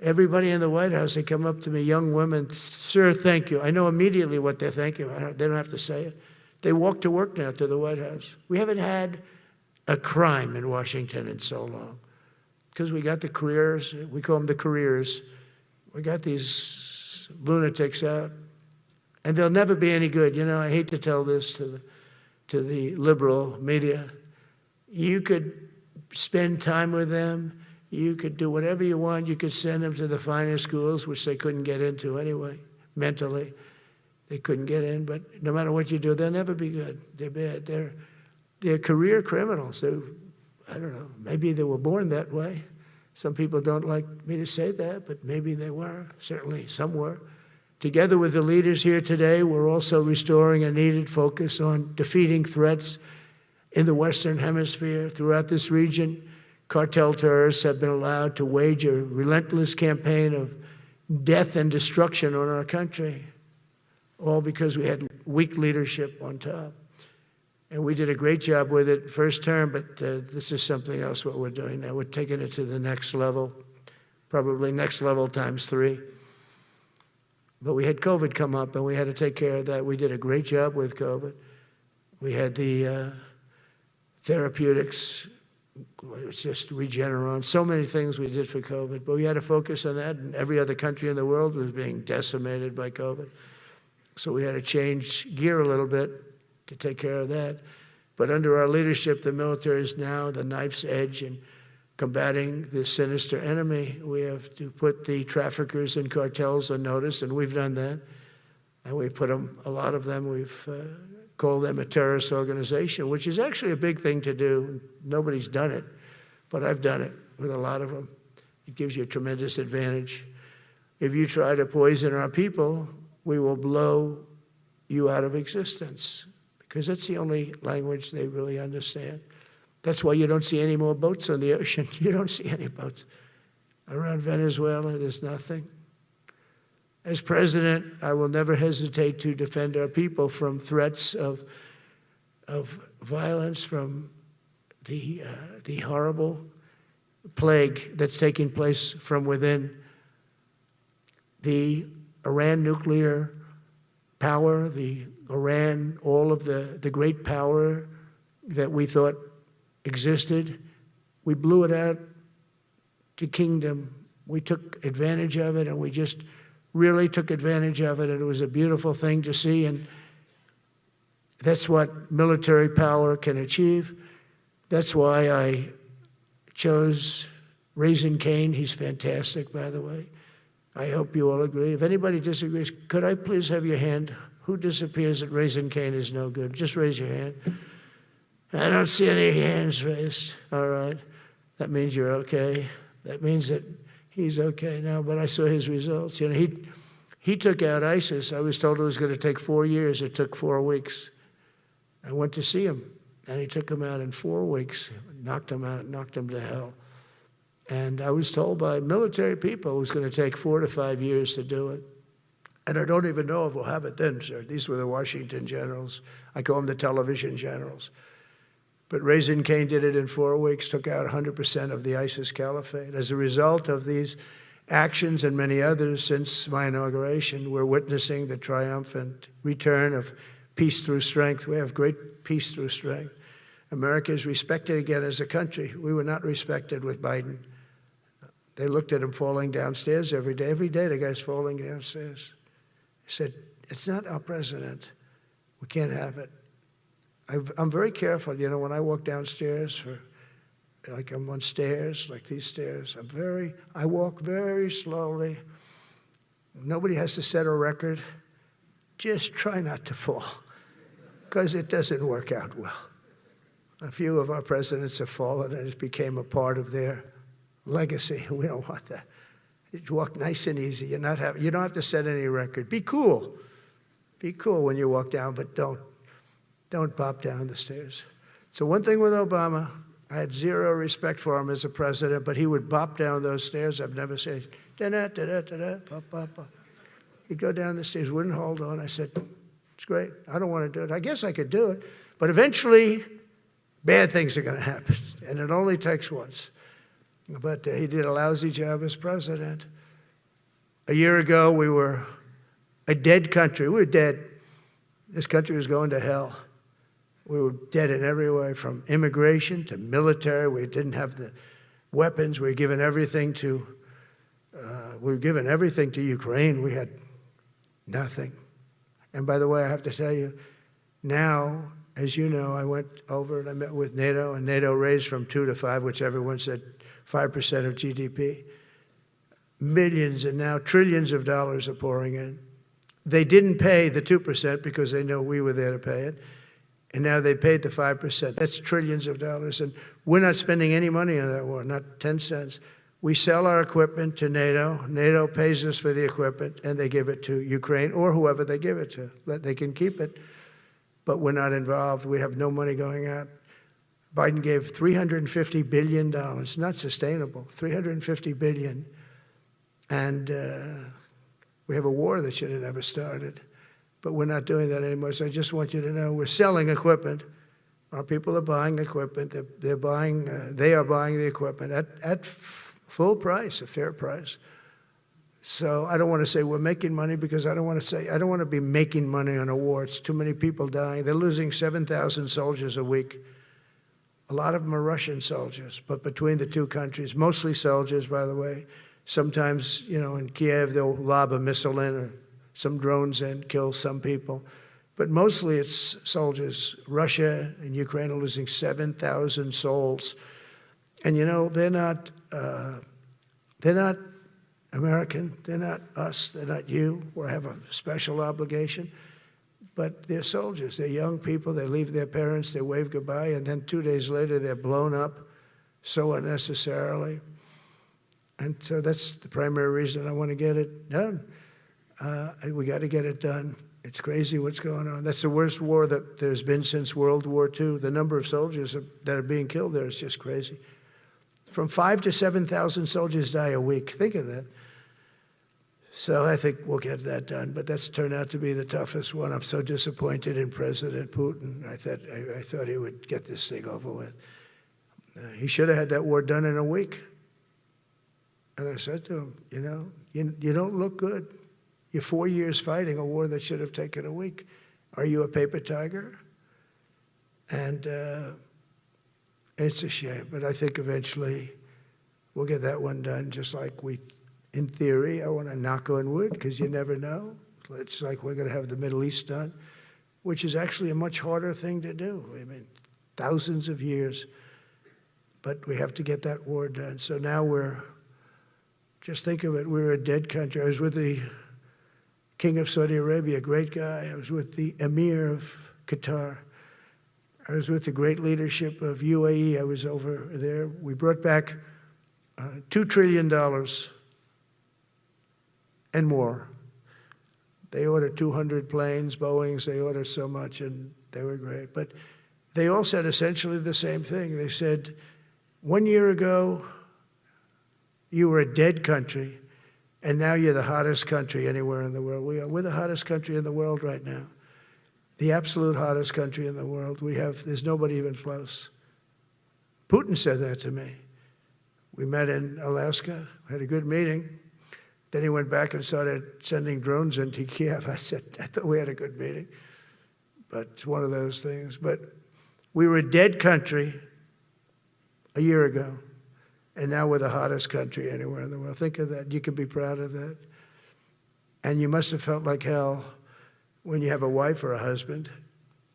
Everybody in the White House, they come up to me, young women, sir, thank you. I know immediately what they thank you. They don't have to say it. They walk to work now to the White House. We haven't had a crime in Washington in so long because we got the careers. We call them the careers. We got these lunatics out, and they'll never be any good. You know, I hate to tell this to the liberal media. You could spend time with them. You could do whatever you want. You could send them to the finest schools, which they couldn't get into anyway, mentally. They couldn't get in, but no matter what you do, they'll never be good. They're bad. They're career criminals. I don't know, maybe they were born that way. Some people don't like me to say that, but maybe they were. Certainly some were. Together with the leaders here today, we're also restoring a needed focus on defeating threats in the Western Hemisphere. Throughout this region, cartel terrorists have been allowed to wage a relentless campaign of death and destruction on our country, all because we had weak leadership on top. And we did a great job with it first term, but this is something else what we're doing now. We're taking it to the next level, probably next level times 3. But we had COVID come up, and we had to take care of that. We did a great job with COVID. We had the therapeutics. It's just Regeneron, so many things we did for COVID, but we had to focus on that, and every other country in the world was being decimated by COVID. So we had to change gear a little bit to take care of that. But under our leadership, the military is now the knife's edge in combating this sinister enemy. We have to put the traffickers and cartels on notice, and we've done that. And we put them, a lot of them, we've called them a terrorist organization, which is actually a big thing to do. Nobody's done it, but I've done it with a lot of them. It gives you a tremendous advantage. If you try to poison our people, we will blow you out of existence, because that's the only language they really understand. That's why you don't see any more boats on the ocean. You don't see any boats. Around Venezuela, there's nothing. As president, I will never hesitate to defend our people from threats of violence, from the horrible plague that's taking place from within the Iran nuclear power, the Iran, all of the great power that we thought existed, we blew it out to kingdom. We took advantage of it, and we just really took advantage of it, and it was a beautiful thing to see, and that's what military power can achieve. That's why I chose Raising Cane. He's fantastic, by the way. I hope you all agree. If anybody disagrees, could I please have your hand? Who disappears at Raising Cane is no good? Just raise your hand. I don't see any hands raised. All right. That means you're okay. That means that he's okay now, but I saw his results. You know, he took out ISIS. I was told it was going to take 4 years. It took 4 weeks. I went to see him, and he took him out in 4 weeks, knocked him out, knocked him to hell. And I was told by military people it was going to take 4 to 5 years to do it. And I don't even know if we'll have it then, sir. These were the Washington generals. I call them the television generals. But Raising Cane did it in 4 weeks, took out 100% of the ISIS caliphate. As a result of these actions and many others since my inauguration, we're witnessing the triumphant return of peace through strength. We have great peace through strength. America is respected again as a country. We were not respected with Biden. They looked at him falling downstairs every day. Every day the guy's falling downstairs. He said, it's not our president. We can't have it. I'm very careful, you know, when I walk downstairs, like I'm on stairs, like these stairs, I walk very slowly. Nobody has to set a record. Just try not to fall, because it doesn't work out well. A few of our presidents have fallen, and it became a part of their legacy. We don't want that. You walk nice and easy. You don't have to set any record. Be cool. Be cool when you walk down, but don't bop down the stairs. So one thing with Obama, I had zero respect for him as a president, but he would bop down those stairs. I've never said, da-da, da-da, da-da, bop, bop, bop. He'd go down the stairs, wouldn't hold on. I said, it's great. I don't want to do it. I guess I could do it. But eventually, bad things are going to happen, and it only takes once. But he did a lousy job as president. A year ago, we were a dead country. We were dead. This country was going to hell. We were dead in every way, from immigration to military. We didn't have the weapons. We were given everything to Ukraine. We had nothing. And by the way, I have to tell you, now, as you know, I went over and I met with NATO, and NATO raised from 2 to 5, which everyone said 5% of GDP. Millions and now trillions of dollars are pouring in. They didn't pay the 2% because they know we were there to pay it. And now they paid the 5%. That's trillions of dollars. And we're not spending any money on that war, not 10 cents. We sell our equipment to NATO. NATO pays us for the equipment, and they give it to Ukraine or whoever they give it to. They can keep it, but we're not involved. We have no money going out. Biden gave $350 billion, not sustainable, $350 billion. And we have a war that should have never started. But we're not doing that anymore. So I just want you to know we're selling equipment. Our people are buying equipment. They are buying the equipment at full price, a fair price. So I don't want to say we're making money, because I don't want to be making money on a war. It's too many people dying. They're losing 7,000 soldiers a week. A lot of them are Russian soldiers, but between the two countries, mostly soldiers, by the way. Sometimes, you know, in Kiev, they'll lob a missile in, or some drones in, kill some people. But mostly it's soldiers. Russia and Ukraine are losing 7,000 souls. And you know, they're not American, they're not us, they're not you. We have a special obligation. But they're soldiers, they're young people, they leave their parents, they wave goodbye, and then 2 days later they're blown up so unnecessarily. And so that's the primary reason I want to get it done. We got to get it done. It's crazy what's going on. That's the worst war that there's been since World War II. The number of soldiers that are being killed there is just crazy. From 5,000 to 7,000 soldiers die a week. Think of that. So I think we'll get that done. But that's turned out to be the toughest one. I'm so disappointed in President Putin. I thought he would get this thing over with. He should have had that war done in a week. And I said to him, you don't look good. You're 4 years fighting a war that should have taken a week. Are you a paper tiger? And it's a shame, but I think eventually we'll get that one done, just like in theory, I want to knock on wood, because you never know. It's like we're going to have the Middle East done, which is actually a much harder thing to do. I mean, thousands of years, but we have to get that war done. So now just think of it, we're a dead country. I was with the King of Saudi Arabia, a great guy. I was with the Emir of Qatar. I was with the great leadership of UAE. I was over there. We brought back $2 trillion and more. They ordered 200 planes, Boeings. They ordered so much, and they were great. But they all said essentially the same thing. They said, 1 year ago, you were a dead country, and now you're the hottest country anywhere in the world. We're the hottest country in the world right now. The absolute hottest country in the world. There's nobody even close. Putin said that to me. We met in Alaska, had a good meeting. Then he went back and started sending drones into Kiev. I said, I thought we had a good meeting. But it's one of those things. But we were a dead country a year ago, and now we're the hottest country anywhere in the world. Think of that. You can be proud of that. And you must have felt like hell when you have a wife or a husband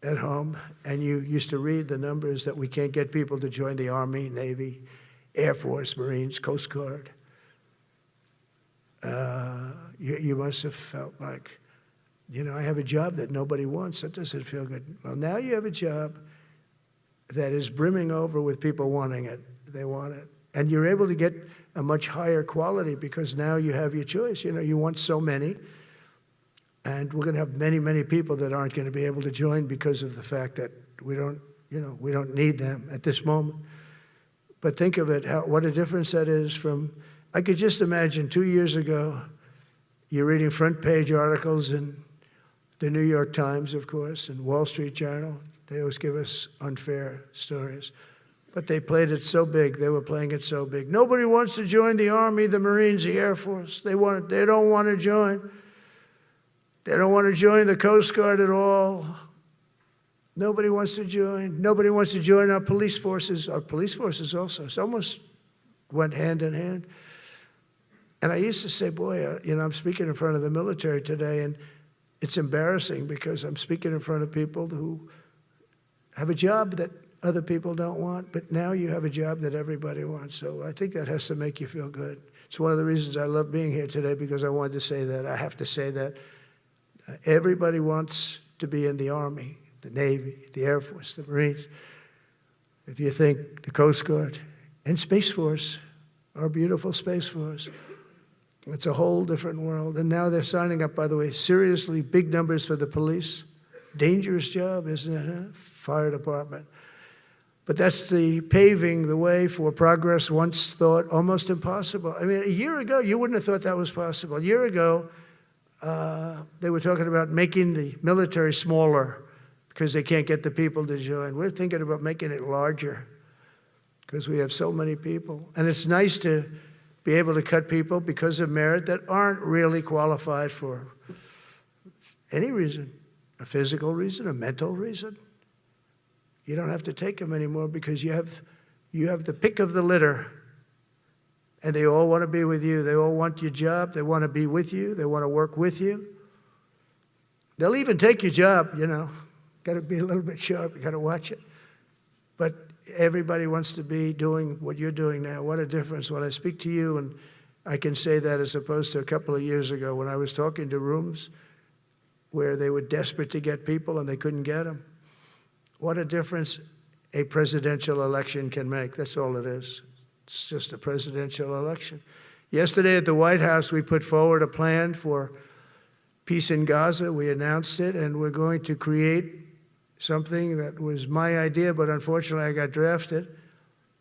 at home, and you used to read the numbers that we can't get people to join the Army, Navy, Air Force, Marines, Coast Guard. You must have felt like, I have a job that nobody wants. That doesn't feel good. Well, now you have a job that is brimming over with people wanting it. They want it. And you're able to get a much higher quality because now you have your choice. You want so many. And we're going to have many, many people that aren't going to be able to join because of the fact that we don't need them at this moment. But think of it, what a difference that is from, I could just imagine 2 years ago, you're reading front page articles in the New York Times, of course, and Wall Street Journal. They always give us unfair stories. But they played it so big, they were playing it so big. Nobody wants to join the Army, the Marines, the Air Force. They don't want to join. They don't want to join the Coast Guard at all. Nobody wants to join. Nobody wants to join our police forces. Our police forces also. It's almost went hand in hand. And I used to say, boy, I'm speaking in front of the military today, and it's embarrassing because I'm speaking in front of people who have a job that other people don't want, but now you have a job that everybody wants. So I think that has to make you feel good. It's one of the reasons I love being here today, because I wanted to say that. I have to say that. Everybody wants to be in the Army, the Navy, the Air Force, the Marines. If you think the Coast Guard and Space Force, our beautiful Space Force, it's a whole different world. And now they're signing up, by the way, seriously big numbers for the police. Dangerous job, isn't it? Huh? Fire department. But that's the paving the way for progress once thought almost impossible. I mean, a year ago, you wouldn't have thought that was possible. A year ago, they were talking about making the military smaller because they can't get the people to join. We're thinking about making it larger because we have so many people. And it's nice to be able to cut people because of merit that aren't really qualified for any reason, a physical reason, a mental reason. You don't have to take them anymore because you have the pick of the litter. And they all want to be with you. They all want your job. They want to be with you. They want to work with you. They'll even take your job, Got to be a little bit sharp. You got to watch it. But everybody wants to be doing what you're doing now. What a difference when I speak to you, and I can say that as opposed to a couple of years ago when I was talking to rooms where they were desperate to get people and they couldn't get them. What a difference a presidential election can make. That's all it is. It's just a presidential election. Yesterday at the White House, we put forward a plan for peace in Gaza. We announced it, and we're going to create something that was my idea, but unfortunately I got drafted.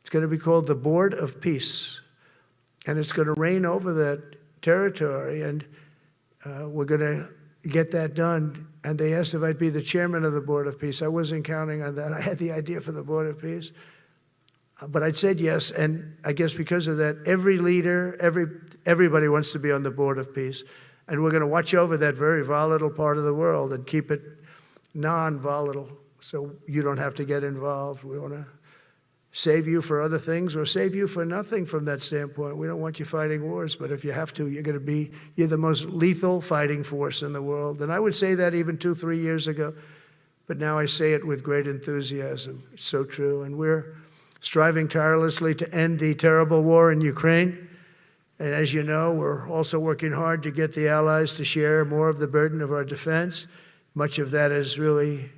It's going to be called the Board of Peace, and it's going to reign over that territory, and we're going to get that done. And they asked if I'd be the chairman of the Board of Peace. I wasn't counting on that. I had the idea for the Board of Peace. But I said yes, and I guess because of that, every leader, everybody wants to be on the board of peace. And we're going to watch over that very volatile part of the world and keep it non-volatile so you don't have to get involved. We want to save you for other things or save you for nothing from that standpoint. We don't want you fighting wars, but if you have to, you're the most lethal fighting force in the world. And I would say that even 2-3 years ago, but now I say it with great enthusiasm. It's so true. And we're striving tirelessly to end the terrible war in Ukraine. And as you know, we're also working hard to get the allies to share more of the burden of our defense. Much of that has really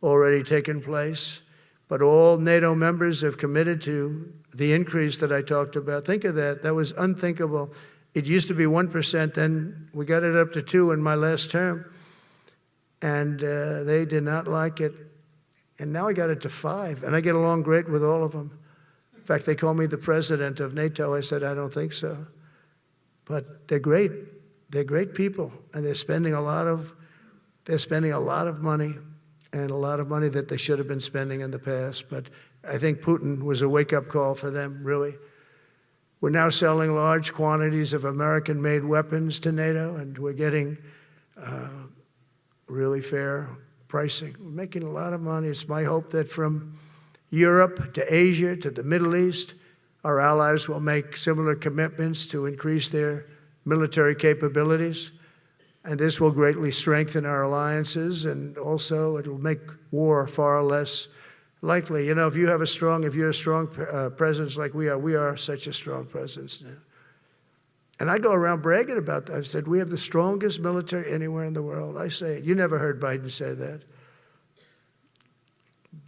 already taken place. But all NATO members have committed to the increase that I talked about. Think of that. That was unthinkable. It used to be 1%, then we got it up to 2% in my last term. And they did not like it. And now I got it to 5%, and I get along great with all of them. In fact, they call me the president of NATO. I said, I don't think so. But they're great. They're great people, and they're spending a lot of money, and a lot of money that they should have been spending in the past. But I think Putin was a wake-up call for them, really. We're now selling large quantities of American-made weapons to NATO, and we're getting really fair pricing. We're making a lot of money. It's my hope that from Europe to Asia to the Middle East, our allies will make similar commitments to increase their military capabilities. And this will greatly strengthen our alliances, and also it'll make war far less likely. You know, if you're a strong presence like we are such a strong presence now. And I go around bragging about that. I've said, we have the strongest military anywhere in the world. I say it. You never heard Biden say that.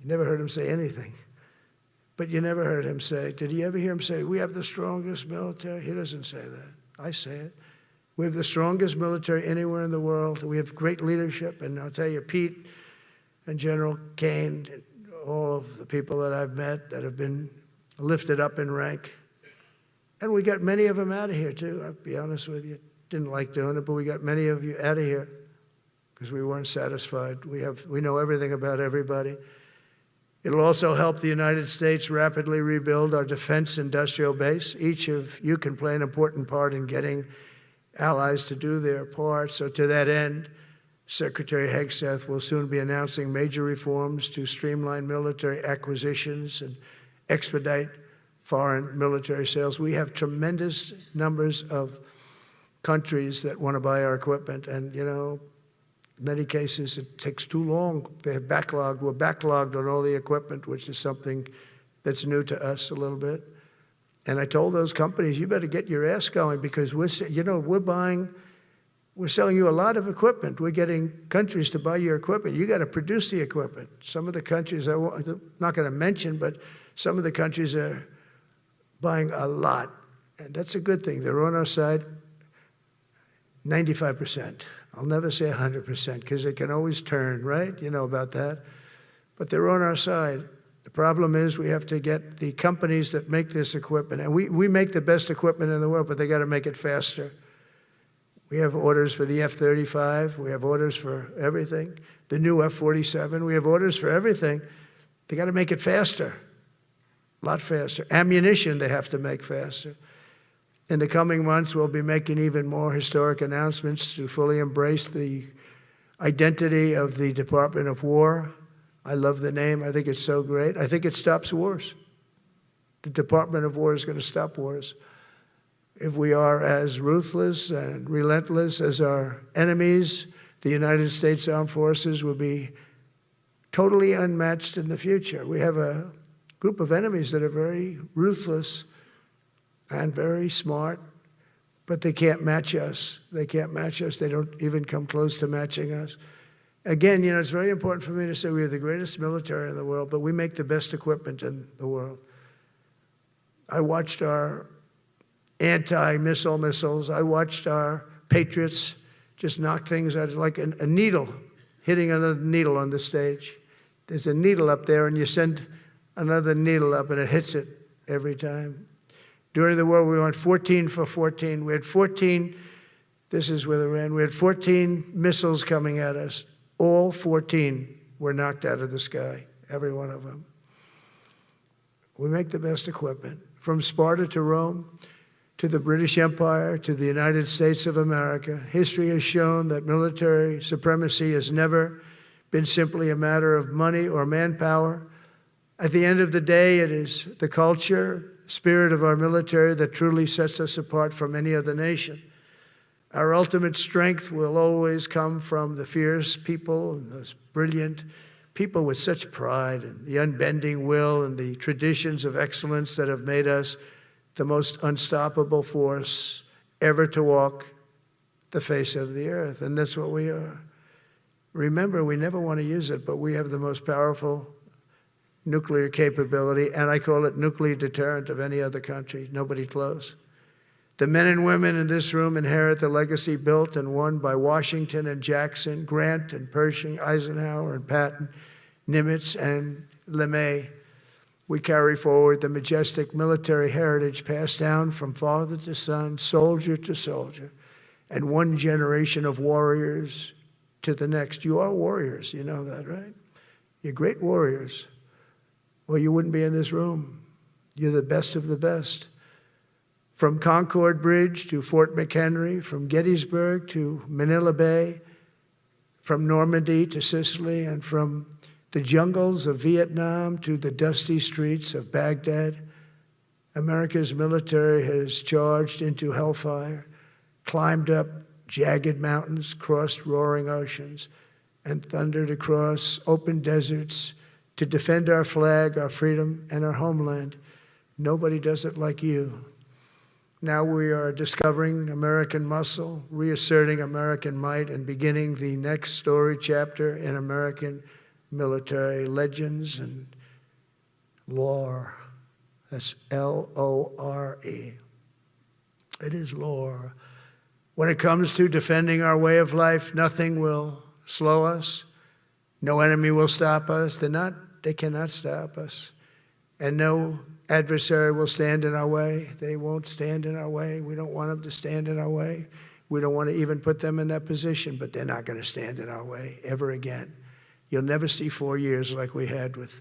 You never heard him say anything. But you never heard him say, did you ever hear him say, we have the strongest military? He doesn't say that. I say it. We have the strongest military anywhere in the world. We have great leadership. And I'll tell you, Pete and General Kane, all of the people that I've met that have been lifted up in rank. And we got many of them out of here, too. I'll be honest with you. Didn't like doing it, but we got many of you out of here because we weren't satisfied. We know everything about everybody. It'll also help the United States rapidly rebuild our defense industrial base. Each of you can play an important part in getting allies to do their part. So to that end, Secretary Hegseth will soon be announcing major reforms to streamline military acquisitions and expedite foreign military sales. We have tremendous numbers of countries that want to buy our equipment, and you know, in many cases it takes too long. We're backlogged on all the equipment, which is something that's new to us a little bit. And I told those companies, you better get your ass going, because we're selling you a lot of equipment. We're getting countries to buy your equipment. You got to produce the equipment. Some of the countries, I'm not going to mention, but some of the countries are buying a lot. And that's a good thing. They're on our side 95%. I'll never say 100% because it can always turn, right? You know about that. But they're on our side. The problem is we have to get the companies that make this equipment, and we make the best equipment in the world, but they got to make it faster. We have orders for the F-35. We have orders for everything. The new F-47. We have orders for everything. They got to make it faster, a lot faster. Ammunition they have to make faster. In the coming months, we'll be making even more historic announcements to fully embrace the identity of the Department of War. I love the name. I think it's so great. I think it stops wars. The Department of War is going to stop wars. If we are as ruthless and relentless as our enemies, the United States Armed Forces will be totally unmatched in the future. We have a group of enemies that are very ruthless and very smart, but they can't match us. They can't match us. They don't even come close to matching us. Again, you know, it's very important for me to say we are the greatest military in the world, but we make the best equipment in the world. I watched our anti-missile missiles. I watched our Patriots just knock things out like a needle, hitting another needle on the stage. There's a needle up there, and you send another needle up, and it hits it every time. During the war, we went 14 for 14. We had 14, this is with Iran, we had 14 missiles coming at us. All 14 were knocked out of the sky, every one of them. We make the best equipment. From Sparta to Rome, to the British Empire, to the United States of America, history has shown that military supremacy has never been simply a matter of money or manpower. At the end of the day, it is the culture, spirit of our military that truly sets us apart from any other nation. Our ultimate strength will always come from the fierce people and those brilliant people with such pride and the unbending will and the traditions of excellence that have made us the most unstoppable force ever to walk the face of the earth. And that's what we are. Remember, we never want to use it, but we have the most powerful nuclear capability, and I call it nuclear deterrent of any other country. Nobody close. The men and women in this room inherit the legacy built and won by Washington and Jackson, Grant and Pershing, Eisenhower and Patton, Nimitz and LeMay. We carry forward the majestic military heritage passed down from father to son, soldier to soldier, and one generation of warriors to the next. You are warriors, you know that, right? You're great warriors, or you wouldn't be in this room. You're the best of the best. From Concord Bridge to Fort McHenry, from Gettysburg to Manila Bay, from Normandy to Sicily, and from the jungles of Vietnam to the dusty streets of Baghdad, America's military has charged into hellfire, climbed up jagged mountains, crossed roaring oceans, and thundered across open deserts to defend our flag, our freedom, and our homeland. Nobody does it like you. Now we are discovering American muscle, reasserting American might, and beginning the next story chapter in American military legends and lore. That's L-O-R-E. It is lore. When it comes to defending our way of life, nothing will slow us. No enemy will stop us. They cannot stop us. And no adversary will stand in our way. They won't stand in our way. We don't want them to stand in our way. We don't want to even put them in that position, but they're not going to stand in our way ever again. You'll never see 4 years like we had with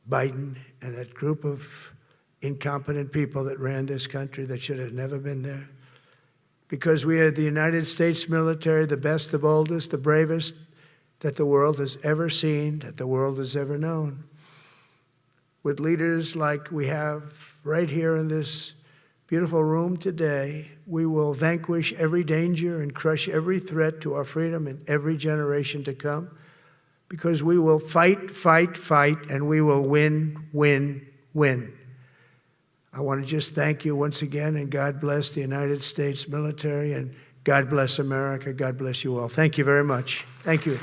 Biden and that group of incompetent people that ran this country that should have never been there. Because we are the United States military, the best, the boldest, the bravest that the world has ever seen, that the world has ever known. With leaders like we have right here in this beautiful room today, we will vanquish every danger and crush every threat to our freedom in every generation to come, because we will fight, fight, fight, and we will win, win, win. I want to just thank you once again, and God bless the United States military, and God bless America. God bless you all. Thank you very much. Thank you.